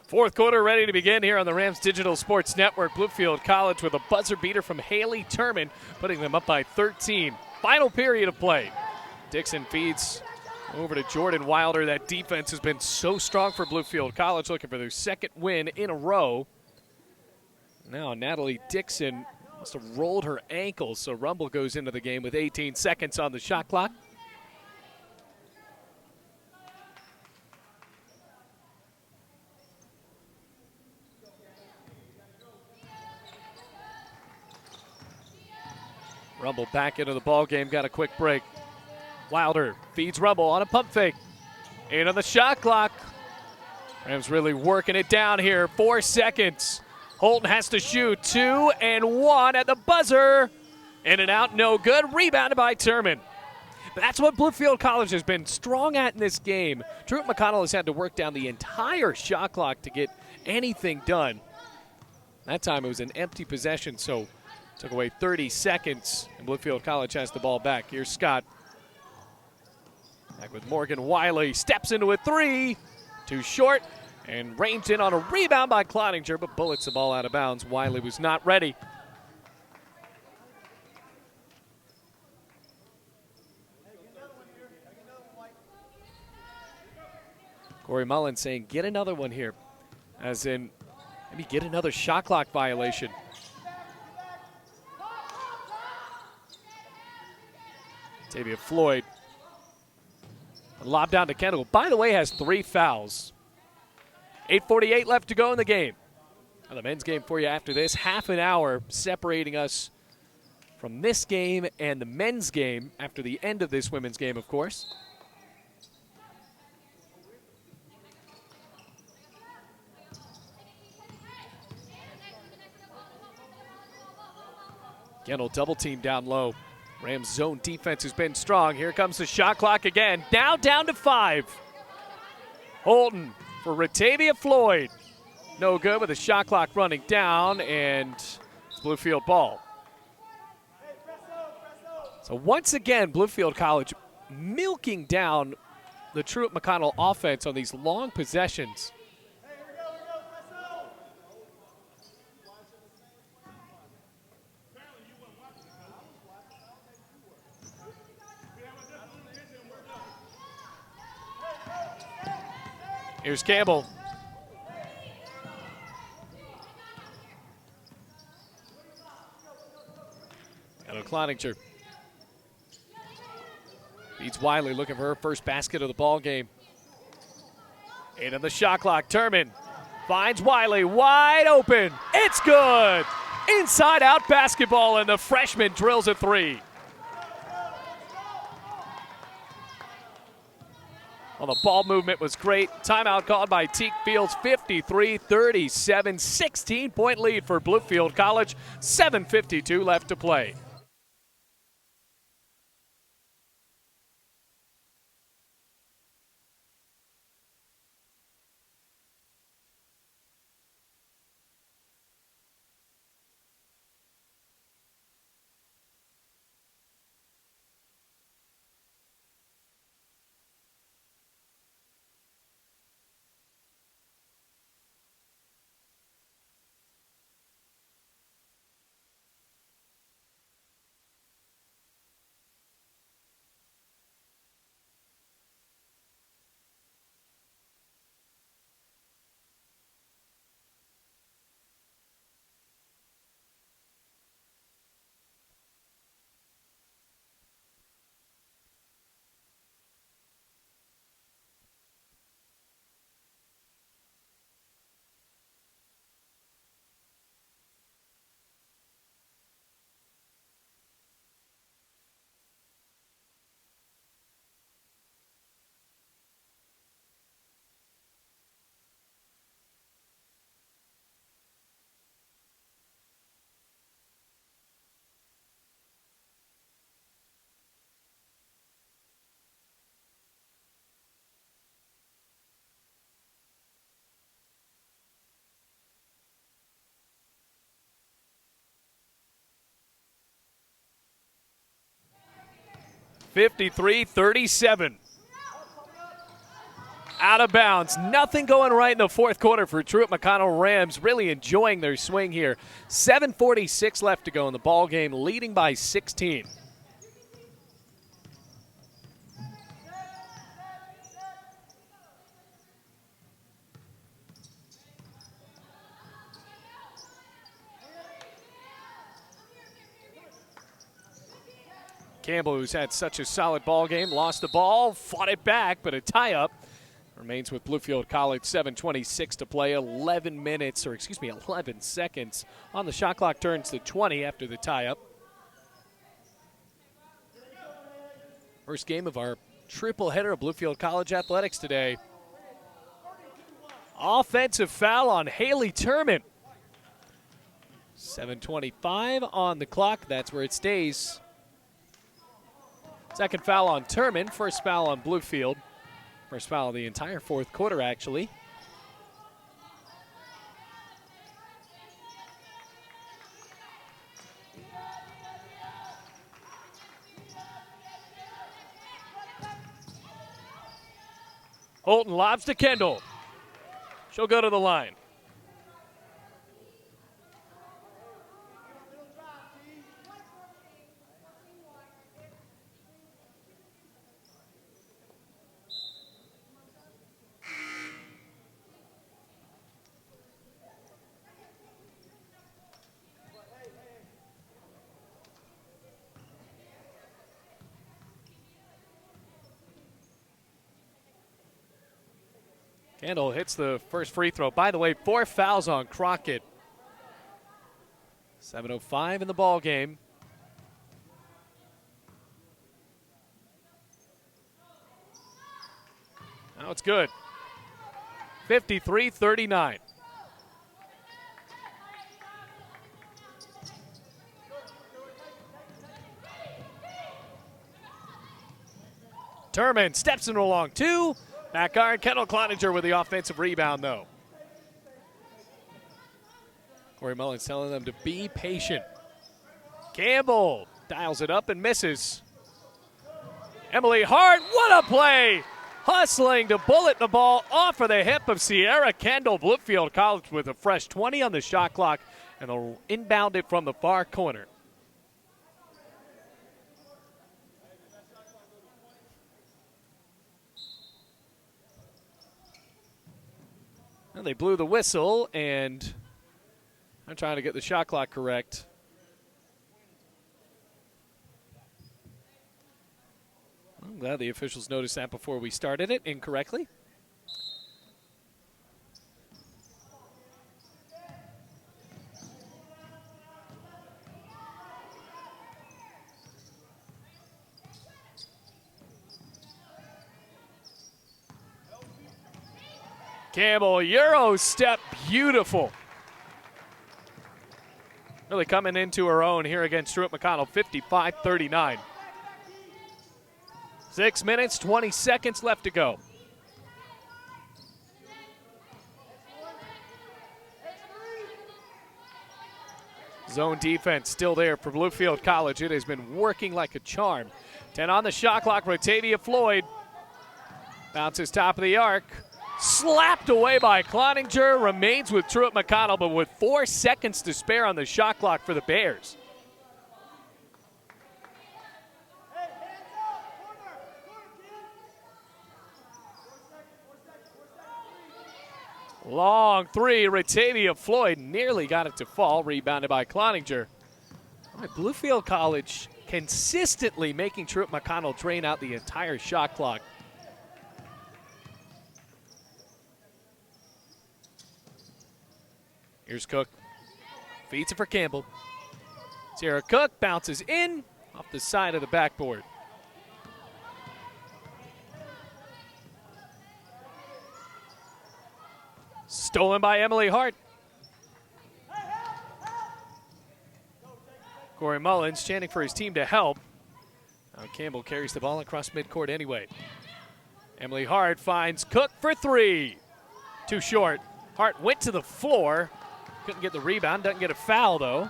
Fourth quarter ready to begin here on the Rams Digital Sports Network. Bluefield College with a buzzer beater from Haley Turman, putting them up by 13. Final period of play. Dixon feeds over to Jordan Wilder. That defense has been so strong for Bluefield College, looking for their second win in a row. Now Natalie Dixon must have rolled her ankle, so Rumble goes into the game with 18 seconds on the shot clock. Rumble back into the ball game, got a quick break. Wilder feeds Rumble on a pump fake. In on the shot clock. Rams really working it down here. 4 seconds. Holton has to shoot. 2 and 1 at the buzzer. In and out, no good. Rebounded by Turman. That's what Bluefield College has been strong at in this game. Truett McConnell has had to work down the entire shot clock to get anything done. That time it was an empty possession, so took away 30 seconds, and Bluefield College has the ball back. Here's Scott. Back with Morgan Wiley. Steps into a three. Too short, and reins in on a rebound by Cloninger, but bullets the ball out of bounds. Wiley was not ready. Corey Mullen saying, get another one here, as in maybe get another shot clock violation. Tavia Floyd. A lob down to Kendall. By the way, has 3 fouls. 8:48 left to go in the game. Now the men's game for you after this. Half an hour separating us from this game and the men's game after the end of this women's game, of course. Kendall double team down low. Rams zone defense has been strong. Here comes the shot clock again. Now down to 5. Holton for Ratavia Floyd. No good with the shot clock running down, and it's Bluefield ball. So once again, Bluefield College milking down the Truett McConnell offense on these long possessions. Here's Campbell. And Cloninger. Beats Wiley, looking for her first basket of the ball game. Into the shot clock. Turman finds Wiley wide open. It's good. Inside out basketball, and the freshman drills a 3. Well, the ball movement was great. Timeout called by Teak Fields. 53-37, 16-point lead for Bluefield College. 7:52 left to play. (53-37). Out of bounds. Nothing going right in the fourth quarter for Truett McConnell Rams. Really enjoying their swing here. 7:46 left to go in the ball game, leading by 16. Campbell, who's had such a solid ball game, lost the ball, fought it back, but a tie-up remains with Bluefield College. 7:26 to play, 11 seconds on the shot clock. Turns to 20 after the tie-up. First game of our triple header of Bluefield College athletics today. Offensive foul on Haley Turman. 7:25 on the clock. That's where it stays. Second foul on Turman. First foul on Bluefield. First foul of the entire fourth quarter, actually. Holton lobs to Kendall. She'll go to the line. Kendall hits the first free throw. By the way, 4 fouls on Crockett. 7:05 in the ball game. Now it's good. 53-39. Turman steps in along 2. Back iron, Kendall Cloninger with the offensive rebound, though. Corey Mullins telling them to be patient. Campbell dials it up and misses. Emily Hart, what a play! Hustling to bullet the ball off of the hip of Sierra Kendall. Bluefield College with a fresh 20 on the shot clock, and they'll inbound it from the far corner. And they blew the whistle, and I'm trying to get the shot clock correct. I'm glad the officials noticed that before we started it incorrectly. Campbell, Euro step, beautiful. Really coming into her own here against Truett McConnell, 55-39. 6 minutes, 20 seconds left to go. Zone defense still there for Bluefield College. It has been working like a charm. 10 on the shot clock, Rotavia Floyd. Bounces top of the arc. Slapped away by Cloninger, remains with Truett McConnell, but with 4 seconds to spare on the shot clock for the Bears. Long 3, Rotavia Floyd nearly got it to fall, rebounded by Cloninger. All right, Bluefield College consistently making Truett McConnell drain out the entire shot clock. Here's Cook. Feeds it for Campbell. Sierra Cook bounces in off the side of the backboard. Stolen by Emily Hart. Corey Mullins chanting for his team to help. Now Campbell carries the ball across midcourt anyway. Emily Hart finds Cook for 3. Too short. Hart went to the floor. Couldn't get the rebound, doesn't get a foul though.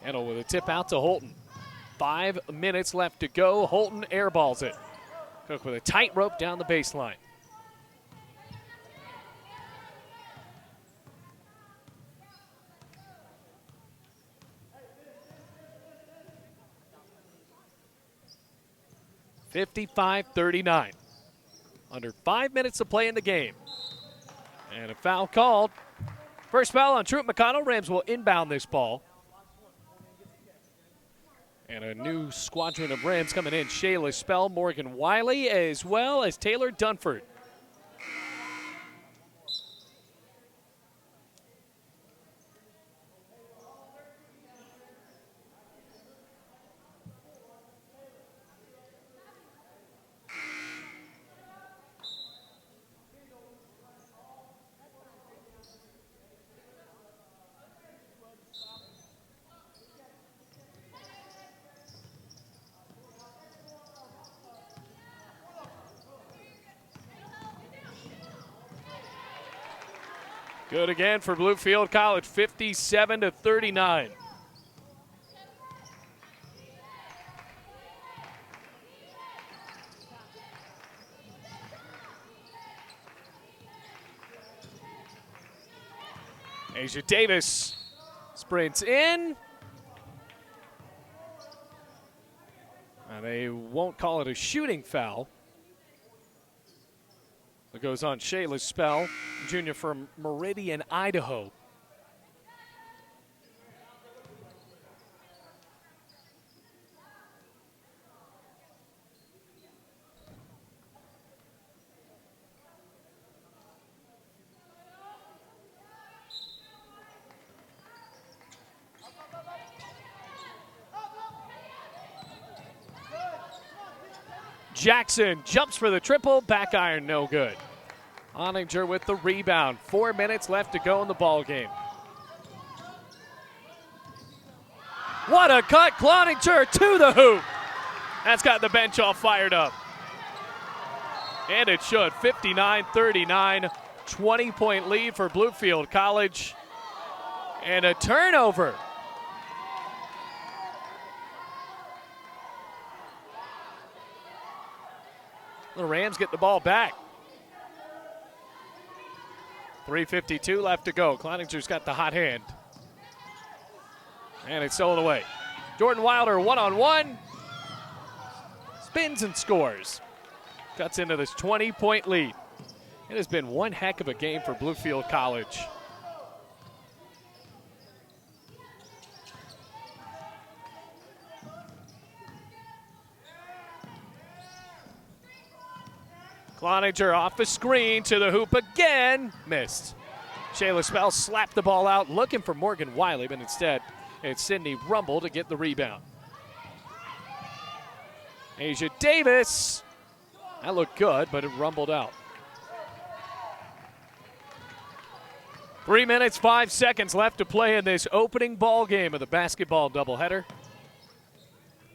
Handle with a tip out to Holton. 5 minutes left to go. Holton airballs it. Cook with a tight rope down the baseline. (55-39). Under 5 minutes to play in the game. And a foul called. First foul on Truett McConnell. Rams will inbound this ball. And a new squadron of Rams coming in. Shayla Spell, Morgan Wiley, as well as Taylor Dunford. Good again for Bluefield College, 57-39. Asia Davis sprints in. They won't call it a shooting foul. It goes on Shayla Spell, junior from Meridian, Idaho. Jackson jumps for the triple, back iron, no good. Oninger with the rebound. 4 minutes left to go in the ball game. What a cut, Cloninger to the hoop. That's got the bench all fired up. And it should, 59-39, 20-point lead for Bluefield College. And a turnover. The Rams get the ball back. 3:52 left to go. Cloninger's got the hot hand. And it's stolen away. Jordan Wilder one-on-one. Spins and scores. Cuts into this 20-point lead. It has been one heck of a game for Bluefield College. Cloninger off a screen to the hoop again. Missed. Shayla Spell slapped the ball out, looking for Morgan Wiley, but instead it's Sydney Rumble to get the rebound. Asia Davis. That looked good, but it rumbled out. 3 minutes, 5 seconds left to play in this opening ball game of the basketball doubleheader.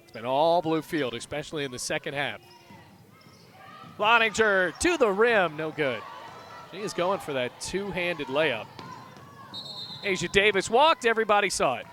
It's been all Bluefield, especially in the second half. Cloninger to the rim, no good. She is going for that two-handed layup. Asia Davis walked, everybody saw it.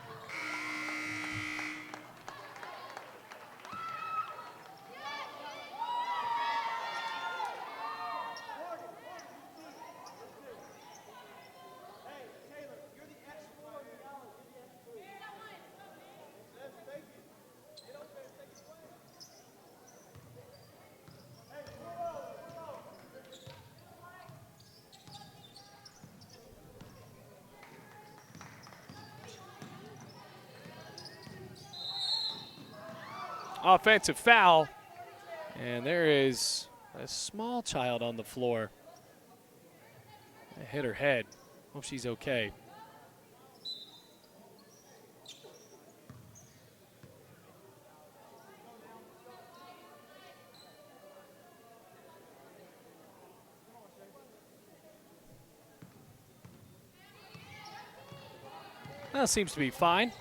Offensive foul, and there is a small child on the floor. It hit her head. Hope she's okay. Well, seems to be fine.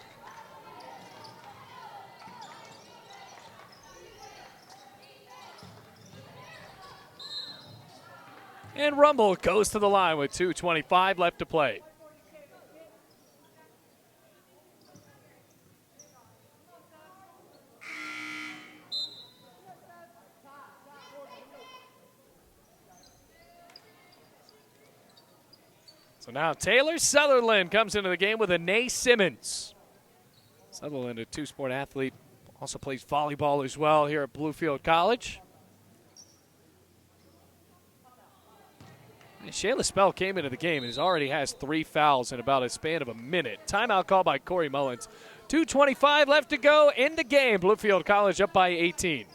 And Rumble goes to the line with 2:25 left to play. So now Taylor Sutherland comes into the game with Anae Simmons. Sutherland, a two-sport athlete, also plays volleyball as well here at Bluefield College. Shayla Spell came into the game and already has 3 fouls in about a span of a minute. Timeout call by Corey Mullins. 2:25 left to go in the game. Bluefield College up by 18.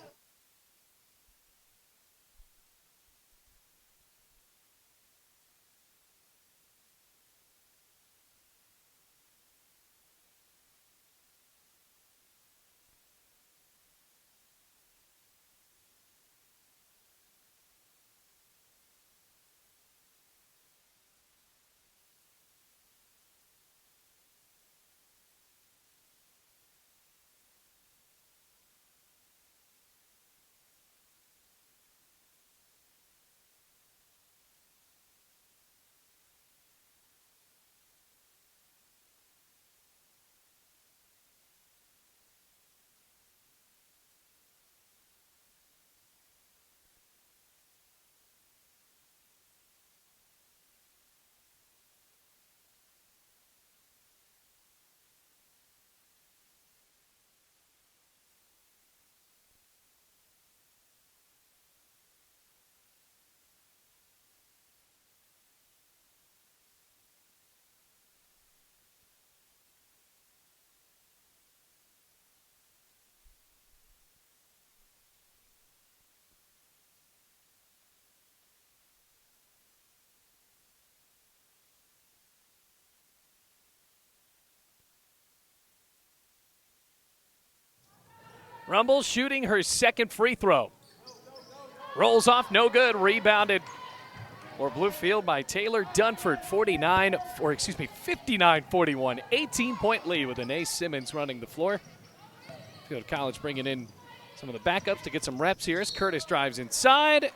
Rumble shooting her second free throw. Rolls off, no good. Rebounded for Bluefield by Taylor Dunford, 59-41. 18-point lead with Anae Simmons running the floor. Bluefield College bringing in some of the backups to get some reps here as Curtis drives inside.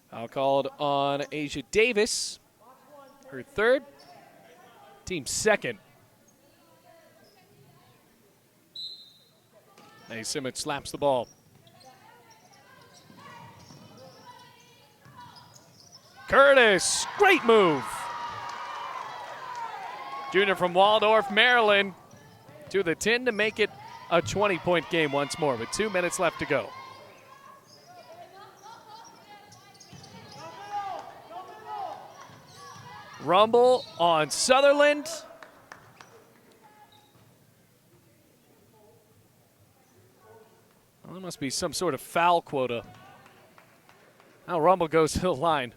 Foul called on Asia Davis, her third, team second. Anae Simmons slaps the ball. Curtis, great move. Junior from Waldorf, Maryland, to the 10 to make it a 20-point game once more with 2 minutes left to go. Rumble on Sutherland. Well, there must be some sort of foul quota. Now Rumble goes to the line.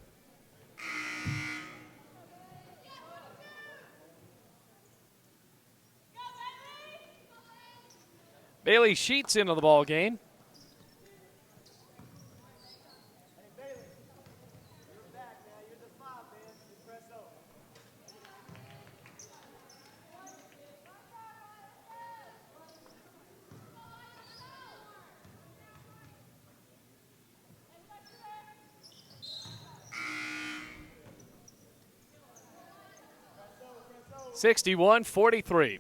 Bailey Sheets into the ball game. (61-43).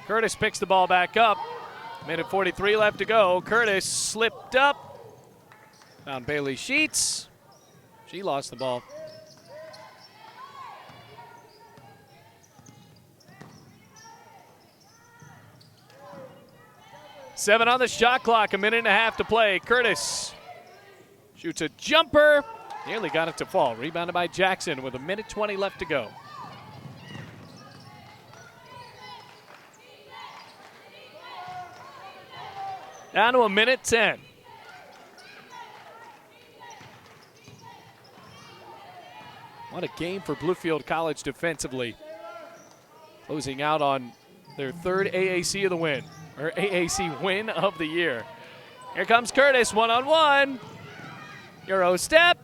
Curtis picks the ball back up. Minute 43 left to go. Curtis slipped up. Found Bailey Sheets. She lost the ball. Seven on the shot clock, a minute and a half to play. Curtis shoots a jumper. Nearly got it to fall. Rebounded by Jackson with a minute 20 left to go. Down to a minute 10. What a game for Bluefield College defensively. Closing out on their third AAC of the win, or AAC win of the year. Here comes Curtis, one-on-one. Euro step,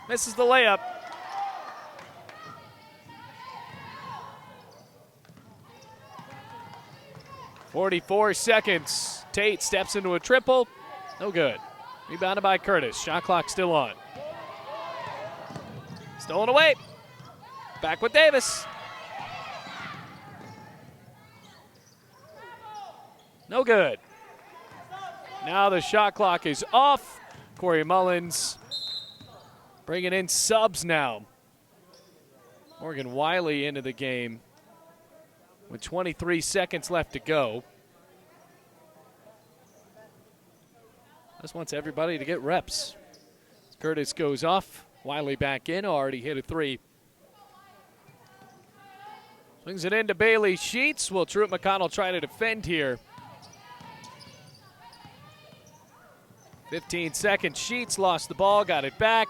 misses the layup. .44 seconds. Tate steps into a triple. No good. Rebounded by Curtis. Shot clock still on. Stolen away. Back with Davis. No good. Now the shot clock is off. Corey Mullins bringing in subs now. Morgan Wiley into the game with 23 seconds left to go. Just wants everybody to get reps. Curtis goes off. Wiley back in, already hit a three. Swings it into Bailey Sheets. Will Truett McConnell try to defend here? 15 seconds. Sheets lost the ball, got it back.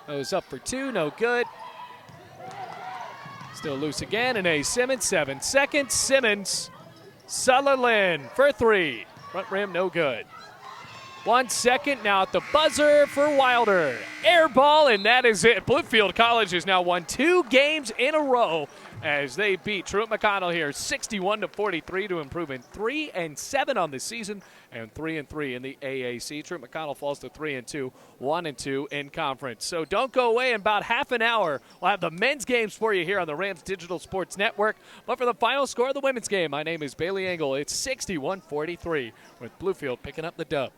Goes up for two, no good. Still loose again, and Anae Simmons, 7 seconds. Simmons, Sutherland for three. Front rim, no good. 1 second now at the buzzer for Wilder. Air ball, and that is it. Bluefield College has now won 2 games in a row as they beat Truett McConnell here 61-43 to improve in 3-7 on the season and 3-3 in the AAC. Truett McConnell falls to 3-2, 1-2 in conference. So don't go away. In about half an hour, we'll have the men's games for you here on the Rams Digital Sports Network. But for the final score of the women's game, my name is Bailey Engel. It's 61-43 with Bluefield picking up the dub.